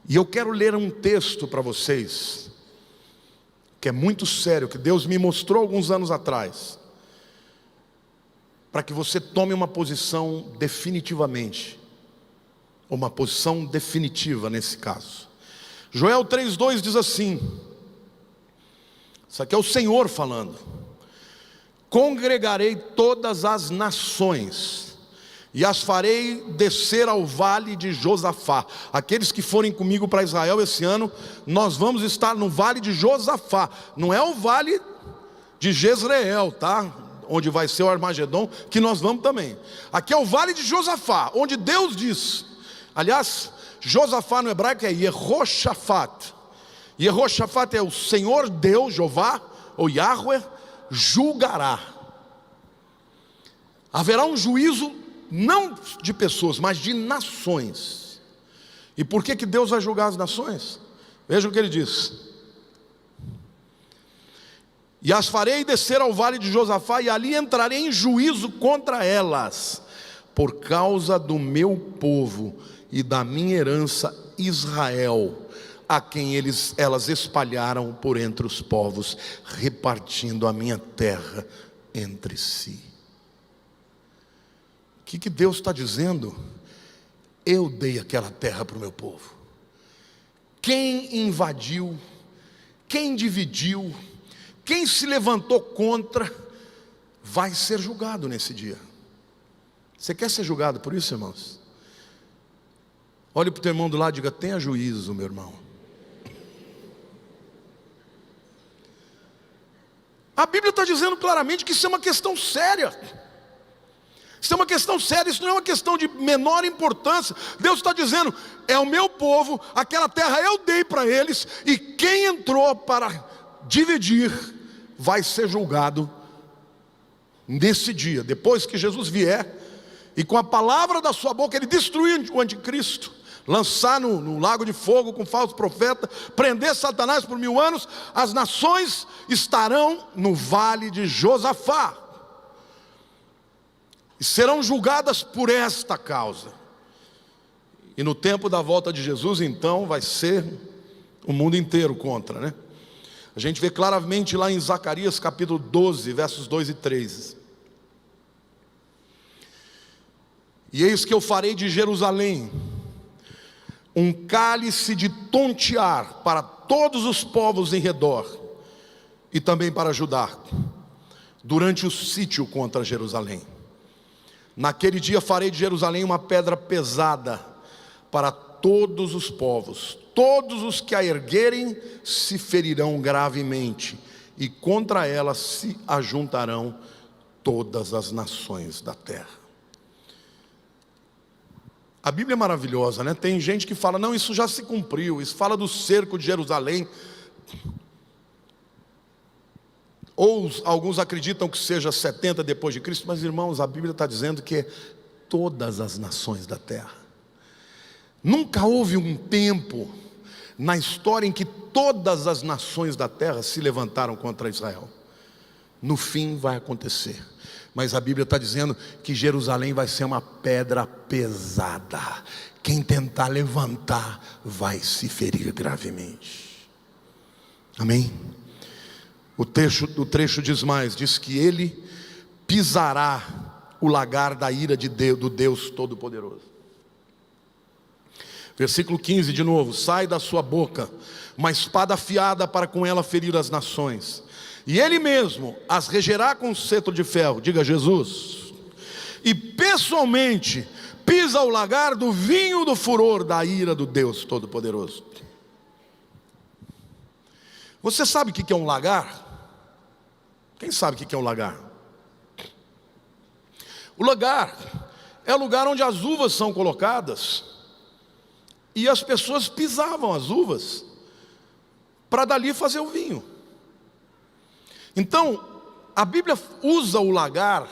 E eu quero ler um texto para vocês, que é muito sério, que Deus me mostrou alguns anos atrás, para que você tome uma posição definitivamente, ou uma posição definitiva nesse caso. Joel 3,2 diz assim, isso aqui é o Senhor falando: congregarei todas as nações e as farei descer ao vale de Josafá. Aqueles que forem comigo para Israel esse ano, nós vamos estar no vale de Josafá. Não é o vale de Jezreel, tá? Onde vai ser o Armagedon, que nós vamos também. Aqui é o vale de Josafá, onde Deus diz. Aliás, Josafá no hebraico é Yehoshafat. Yehoshafat é o Senhor Deus, Jeová, ou Yahweh, julgará. Haverá um juízo não de pessoas, mas de nações. E por que Deus vai julgar as nações? Veja o que ele diz: e as farei descer ao vale de Josafá, e ali entrarei em juízo contra elas, por causa do meu povo e da minha herança Israel, a quem elas espalharam por entre os povos, repartindo a minha terra entre si. O que Deus está dizendo? Eu dei aquela terra para o meu povo. Quem invadiu, quem dividiu, quem se levantou contra, vai ser julgado nesse dia. Você quer ser julgado por isso, irmãos? Olhe para o teu irmão do lado e diga: tenha juízo, meu irmão. A Bíblia está dizendo claramente que isso é uma questão séria. Isso é uma questão séria, isso não é uma questão de menor importância. Deus está dizendo: é o meu povo, aquela terra eu dei para eles, e quem entrou para dividir vai ser julgado nesse dia, depois que Jesus vier, e com a palavra da sua boca ele destruir o anticristo, lançar no lago de fogo com falso profeta, prender Satanás por 1000 anos. As nações estarão no vale de Josafá e serão julgadas por esta causa. E no tempo da volta de Jesus, então, vai ser o mundo inteiro contra, né? A gente vê claramente lá em Zacarias capítulo 12, versos 2 e 3. E eis que eu farei de Jerusalém um cálice de tontear para todos os povos em redor, e também para Judá, durante o sítio contra Jerusalém. Naquele dia farei de Jerusalém uma pedra pesada para todos os povos. Todos os que a erguerem se ferirão gravemente, e contra ela se ajuntarão todas as nações da terra. A Bíblia é maravilhosa, né? Tem gente que fala: não, isso já se cumpriu, isso fala do cerco de Jerusalém. alguns acreditam que seja 70 depois de Cristo, mas irmãos, a Bíblia está dizendo que é todas as nações da terra. Nunca houve um tempo na história em que todas as nações da terra se levantaram contra Israel. No fim vai acontecer, mas a Bíblia está dizendo que Jerusalém vai ser uma pedra pesada. Quem tentar levantar vai se ferir gravemente. Amém? O trecho diz mais, diz que ele pisará o lagar da ira do Deus Todo-Poderoso. Versículo 15 de novo: sai da sua boca uma espada afiada para com ela ferir as nações, e ele mesmo as regerá com cetro de ferro. Diga Jesus. E pessoalmente pisa o lagar do vinho do furor da ira do Deus Todo-Poderoso. Você sabe o que é um lagar? Quem sabe o que é um lagar? O lagar é o lugar onde as uvas são colocadas, e as pessoas pisavam as uvas para dali fazer o vinho. Então, a Bíblia usa o lagar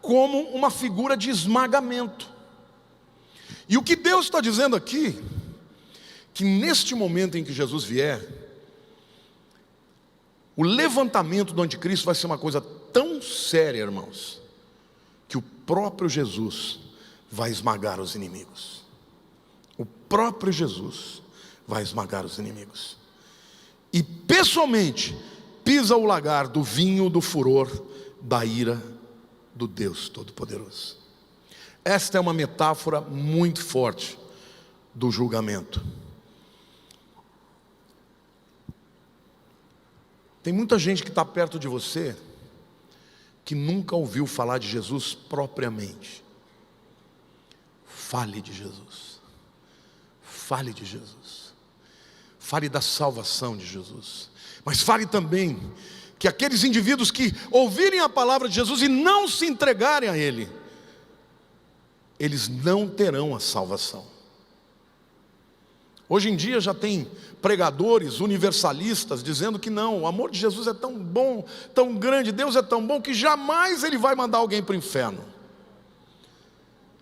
como uma figura de esmagamento. E o que Deus está dizendo aqui, que neste momento em que Jesus vier, o levantamento do anticristo vai ser uma coisa tão séria, irmãos, que o próprio Jesus vai esmagar os inimigos. O próprio Jesus vai esmagar os inimigos. E pessoalmente pisa o lagar do vinho do furor da ira do Deus Todo-Poderoso. Esta é uma metáfora muito forte do julgamento. Tem muita gente que está perto de você que nunca ouviu falar de Jesus propriamente. Fale de Jesus. Fale de Jesus. Fale da salvação de Jesus. Mas fale também que aqueles indivíduos que ouvirem a palavra de Jesus e não se entregarem a Ele, eles não terão a salvação. Hoje em dia já tem pregadores universalistas dizendo que não, o amor de Jesus é tão bom, tão grande, Deus é tão bom que jamais Ele vai mandar alguém para o inferno.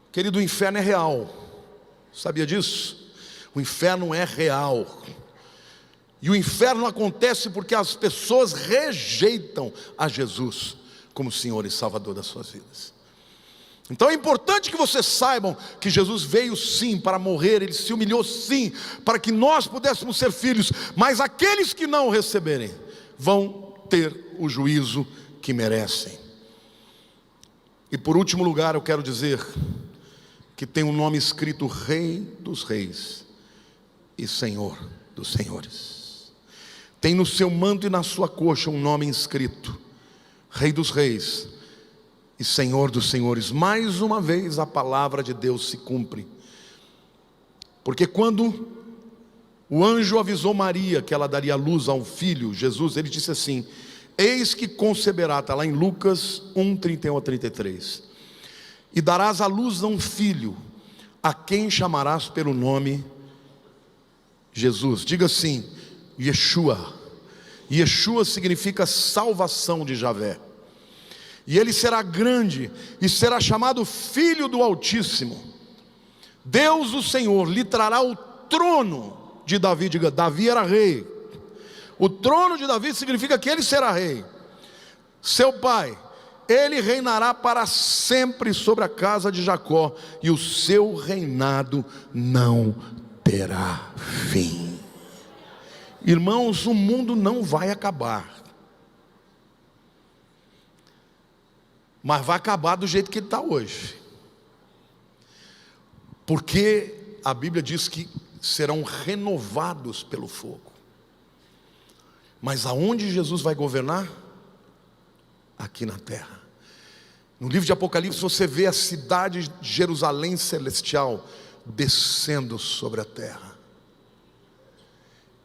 Querido, o inferno é real. Sabia disso? O inferno é real. E o inferno acontece porque as pessoas rejeitam a Jesus como Senhor e Salvador das suas vidas. Então é importante que vocês saibam que Jesus veio sim para morrer, Ele se humilhou sim, para que nós pudéssemos ser filhos, mas aqueles que não o receberem, vão ter o juízo que merecem. E por último lugar eu quero dizer, que tem um nome escrito Rei dos Reis e Senhor dos Senhores. Tem no seu manto e na sua coxa um nome inscrito, Rei dos Reis e Senhor dos Senhores. Mais uma vez a palavra de Deus se cumpre, porque quando o anjo avisou Maria que ela daria luz a um filho, Jesus, ele disse assim: eis que conceberá, está lá em Lucas 1, 31 a 33, e darás à luz a um filho, a quem chamarás pelo nome Jesus. Diga assim, Yeshua. Yeshua significa salvação de Javé. E ele será grande e será chamado Filho do Altíssimo. Deus o Senhor lhe trará o trono de Davi. Diga, Davi era rei. O trono de Davi significa que ele será rei. Seu pai, ele reinará para sempre sobre a casa de Jacó, e o seu reinado não terá fim. Irmãos, o mundo não vai acabar, mas vai acabar do jeito que ele está hoje, porque a Bíblia diz que serão renovados pelo fogo. Mas aonde Jesus vai governar? Aqui na terra. No livro de Apocalipse você vê a cidade de Jerusalém celestial descendo sobre a terra.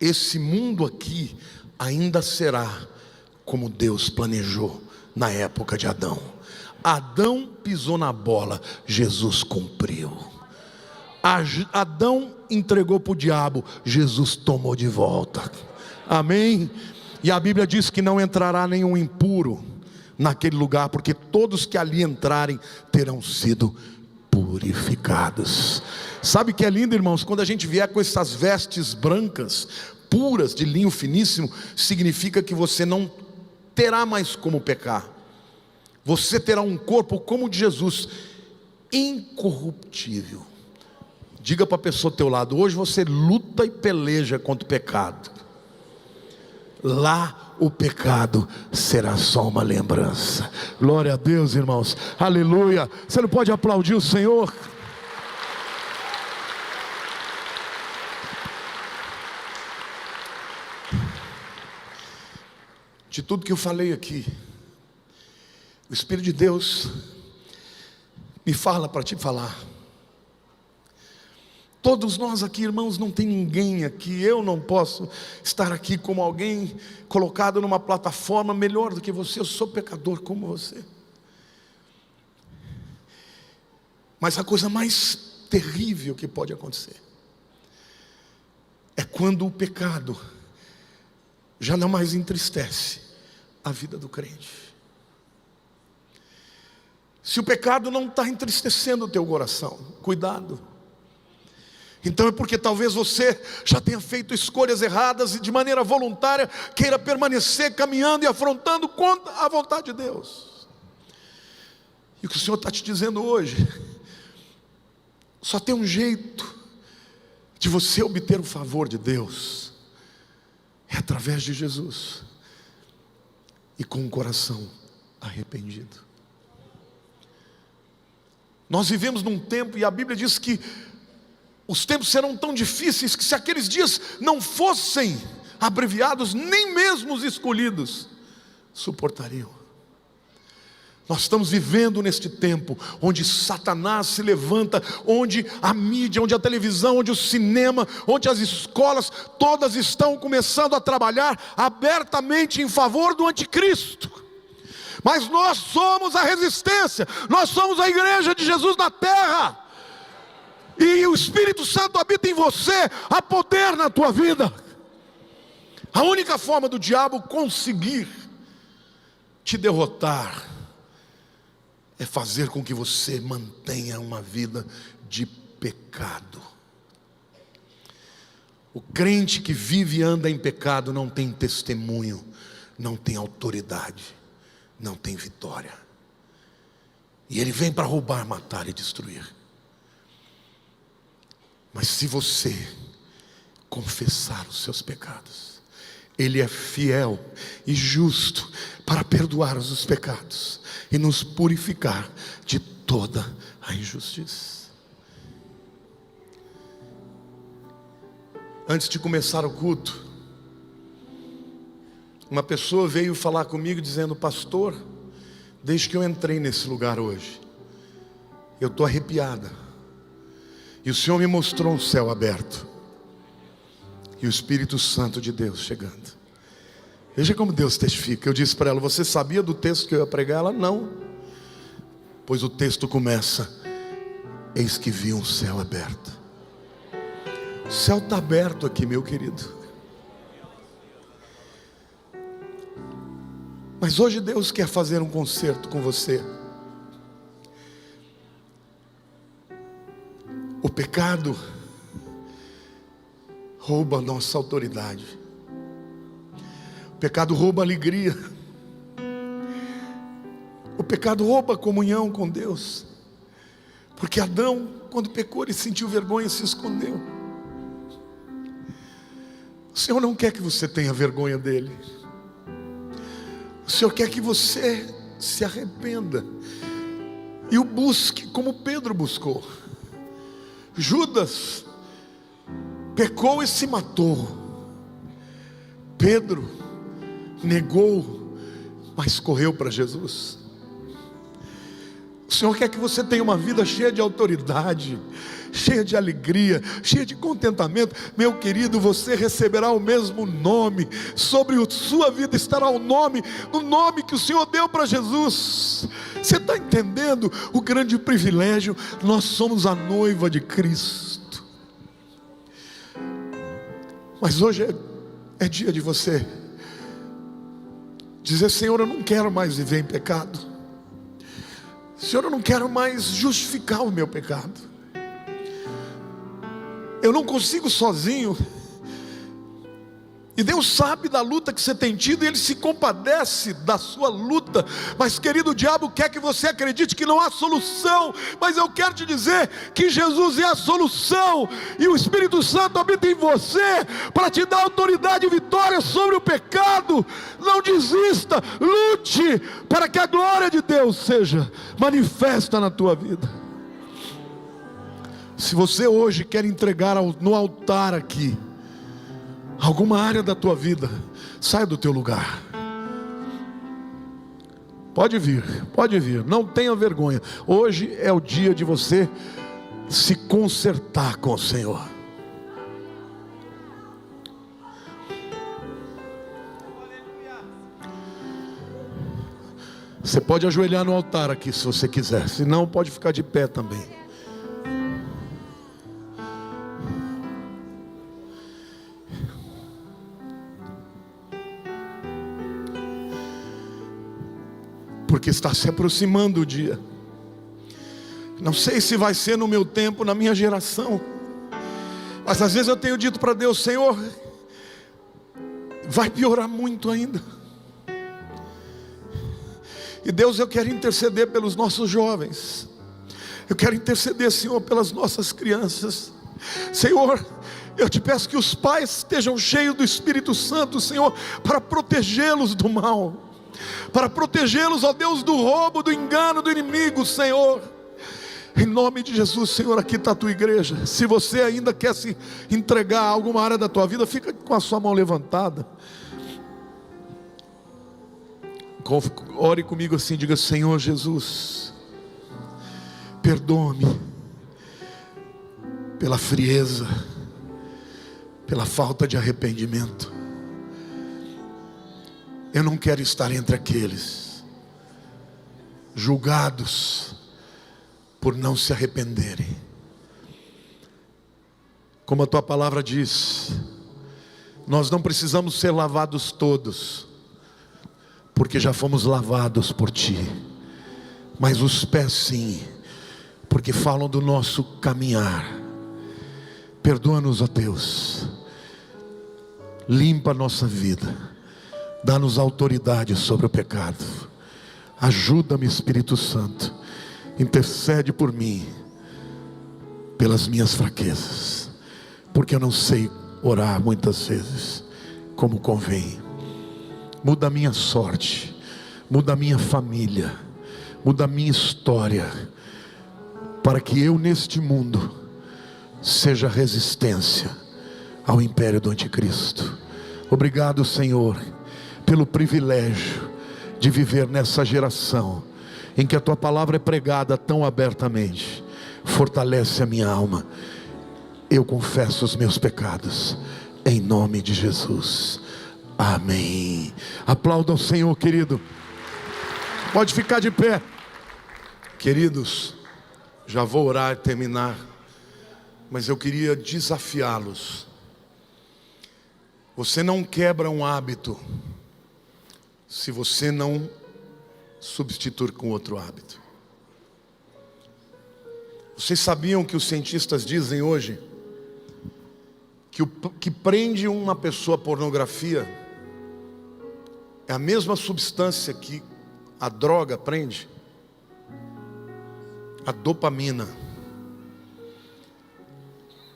Esse mundo aqui ainda será como Deus planejou na época de Adão. Adão pisou na bola, Jesus cumpriu. Adão entregou para o diabo, Jesus tomou de volta. Amém? E a Bíblia diz que não entrará nenhum impuro naquele lugar, porque todos que ali entrarem terão sido purificados. Sabe o que é lindo, irmãos? Quando a gente vier com essas vestes brancas, puras, de linho finíssimo, significa que você não terá mais como pecar. Você terá um corpo como o de Jesus, incorruptível. Diga para a pessoa ao teu lado: hoje você luta e peleja contra o pecado. Lá o pecado será só uma lembrança. Glória a Deus, irmãos, aleluia. Você não pode aplaudir o Senhor? De tudo que eu falei aqui, o Espírito de Deus me fala para te falar. Todos nós aqui, irmãos, não tem ninguém aqui, eu não posso estar aqui como alguém colocado numa plataforma melhor do que você. Eu sou pecador como você. Mas a coisa mais terrível que pode acontecer é quando o pecado já não mais entristece a vida do crente. Se o pecado não está entristecendo o teu coração, cuidado. Então é porque talvez você já tenha feito escolhas erradas e de maneira voluntária queira permanecer caminhando e afrontando contra a vontade de Deus. E o que o Senhor está te dizendo hoje, só tem um jeito de você obter o favor de Deus, é através de Jesus e com um coração arrependido. Nós vivemos num tempo, e a Bíblia diz que os tempos serão tão difíceis que se aqueles dias não fossem abreviados, nem mesmo os escolhidos suportariam. Nós estamos vivendo neste tempo onde Satanás se levanta, onde a mídia, onde a televisão, onde o cinema, onde as escolas, todas estão começando a trabalhar abertamente em favor do anticristo. Mas nós somos a resistência, nós somos a igreja de Jesus na terra. E o Espírito Santo habita em você, há poder na tua vida. A única forma do diabo conseguir te derrotar é fazer com que você mantenha uma vida de pecado. O crente que vive e anda em pecado não tem testemunho, não tem autoridade, não tem vitória. E ele vem para roubar, matar e destruir. Mas se você confessar os seus pecados, Ele é fiel e justo para perdoar os pecados e nos purificar de toda a injustiça. Antes de começar o culto, uma pessoa veio falar comigo dizendo: pastor, desde que eu entrei nesse lugar hoje, eu estou arrepiada. E o Senhor me mostrou um céu aberto e o Espírito Santo de Deus chegando. Veja como Deus testifica. Eu disse para ela: você sabia do texto que eu ia pregar? Ela: não. Pois o texto começa: eis que vi um céu aberto. O céu está aberto aqui, meu querido. Mas hoje Deus quer fazer um concerto com você. O pecado rouba a nossa autoridade. O pecado rouba a alegria. O pecado rouba a comunhão com Deus. Porque Adão, quando pecou, ele sentiu vergonha e se escondeu. O Senhor não quer que você tenha vergonha dele. O Senhor quer que você se arrependa e o busque como Pedro buscou. Judas pecou e se matou. Pedro negou, mas correu para Jesus. O Senhor quer que você tenha uma vida cheia de autoridade, cheia de alegria, cheia de contentamento. Meu querido, você receberá o mesmo nome. Sobre a sua vida estará o nome que o Senhor deu para Jesus. Você está entendendo o grande privilégio? Nós somos a noiva de Cristo. Mas hoje é dia de você Dizer: Senhor, eu não quero mais viver em pecado. Senhor, eu não quero mais justificar o meu pecado. Eu não consigo sozinho. E Deus sabe da luta que você tem tido, e Ele se compadece da sua luta. Mas querido, o diabo quer que você acredite que não há solução. Mas eu quero te dizer que Jesus é a solução, e o Espírito Santo habita em você para te dar autoridade e vitória sobre o pecado. Não desista, lute para que a glória de Deus seja manifesta na tua vida. Se você hoje quer entregar no altar aqui alguma área da tua vida, saia do teu lugar. Pode vir, não tenha vergonha. Hoje é o dia de você se consertar com o Senhor. Você pode ajoelhar no altar aqui se você quiser, se não, pode ficar de pé também. Porque está se aproximando o dia. Não sei se vai ser no meu tempo, na minha geração, mas às vezes eu tenho dito para Deus: Senhor, vai piorar muito ainda. E Deus, eu quero interceder pelos nossos jovens. Eu quero interceder, Senhor, pelas nossas crianças. Senhor, eu te peço que os pais estejam cheios do Espírito Santo, Senhor, para protegê-los do mal, para protegê-los, ó Deus, do roubo, do engano do inimigo, Senhor. Em nome de Jesus, Senhor, aqui está a tua igreja. Se você ainda quer se entregar a alguma área da tua vida, fica com a sua mão levantada. Ore comigo assim, diga: Senhor Jesus, perdoa-me pela frieza, pela falta de arrependimento. Eu não quero estar entre aqueles julgados por não se arrependerem. Como a tua palavra diz, nós não precisamos ser lavados todos, porque já fomos lavados por ti. Mas os pés sim, porque falam do nosso caminhar. Perdoa-nos, ó Deus. Limpa a nossa vida. Dá-nos autoridade sobre o pecado. Ajuda-me, Espírito Santo. Intercede por mim, pelas minhas fraquezas, porque eu não sei orar muitas vezes como convém. Muda a minha sorte, muda a minha família, muda a minha história, para que eu neste mundo seja resistência ao império do anticristo. Obrigado, Senhor, pelo privilégio de viver nessa geração em que a tua palavra é pregada tão abertamente. Fortalece a minha alma. Eu confesso os meus pecados, em nome de Jesus. Amém. Aplauda o Senhor, querido. Pode ficar de pé. Queridos, já vou orar e terminar, mas eu queria desafiá-los. Você não quebra um hábito se você não substituir com outro hábito. Vocês sabiam que os cientistas dizem hoje que o que prende uma pessoa à pornografia é a mesma substância que a droga prende? A dopamina.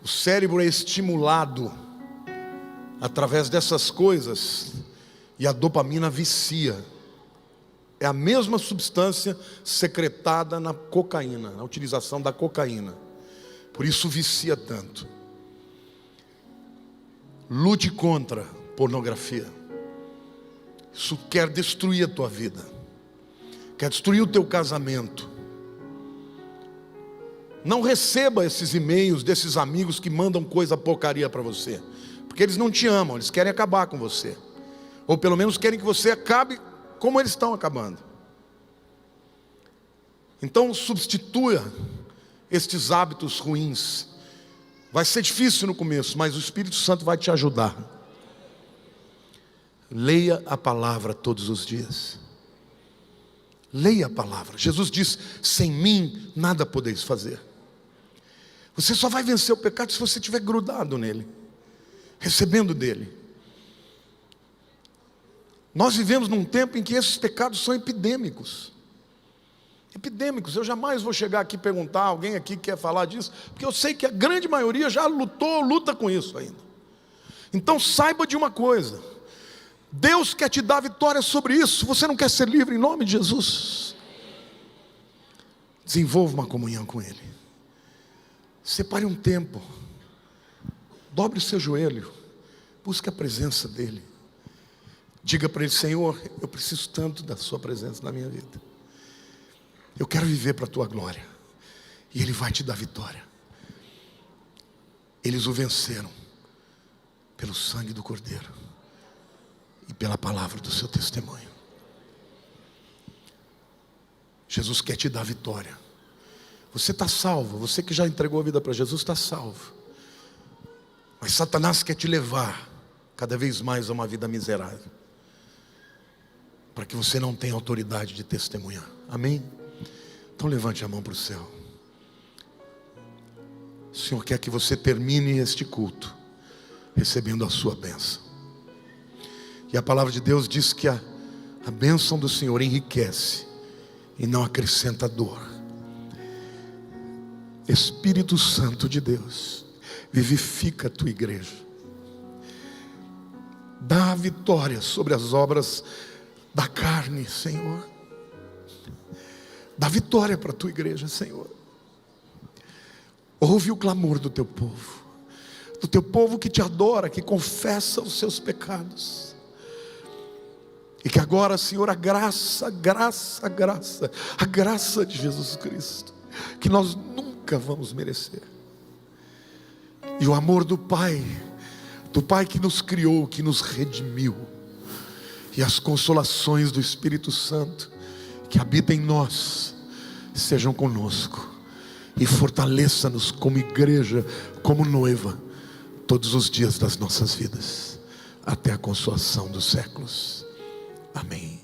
O cérebro é estimulado através dessas coisas e a dopamina vicia. É a mesma substância secretada na cocaína, na utilização da cocaína. Por isso vicia tanto. Lute contra pornografia. Isso quer destruir a tua vida, quer destruir o teu casamento. Não receba esses e-mails desses amigos que mandam coisa porcaria para você, porque eles não te amam, eles querem acabar com você, ou pelo menos querem que você acabe como eles estão acabando. Então substitua estes hábitos ruins. Vai ser difícil no começo, mas o Espírito Santo vai te ajudar. Leia a palavra todos os dias. Leia a palavra. Jesus diz: sem mim nada podeis fazer. Você só vai vencer o pecado se você estiver grudado nele, recebendo dele. Nós vivemos num tempo em que esses pecados são epidêmicos. Epidêmicos. Eu jamais vou chegar aqui e perguntar, alguém aqui quer falar disso, porque eu sei que a grande maioria já luta com isso ainda. Então saiba de uma coisa: Deus quer te dar vitória sobre isso. Você não quer ser livre em nome de Jesus? Desenvolva uma comunhão com Ele. Separe um tempo. Dobre o seu joelho. Busque a presença dEle. Diga para Ele: Senhor, eu preciso tanto da sua presença na minha vida. Eu quero viver para a tua glória. E Ele vai te dar vitória. Eles o venceram pelo sangue do Cordeiro e pela palavra do seu testemunho. Jesus quer te dar vitória. Você está salvo. Você que já entregou a vida para Jesus está salvo. Mas Satanás quer te levar cada vez mais a uma vida miserável, para que você não tenha autoridade de testemunhar. Amém? Então levante a mão para o céu. O Senhor quer que você termine este culto recebendo a sua bênção. E a palavra de Deus diz que a bênção do Senhor enriquece e não acrescenta dor. Espírito Santo de Deus, vivifica a tua igreja. Dá vitória sobre as obras da carne, Senhor. Dá vitória para a tua igreja, Senhor. Ouve o clamor do teu povo. Do teu povo que te adora, que confessa os seus pecados. E que agora, Senhor, a graça de Jesus Cristo, que nós nunca vamos merecer. E o amor do Pai que nos criou, que nos redimiu. E as consolações do Espírito Santo, que habita em nós, sejam conosco. E fortaleça-nos como igreja, como noiva, todos os dias das nossas vidas, até a consolação dos séculos. Amém.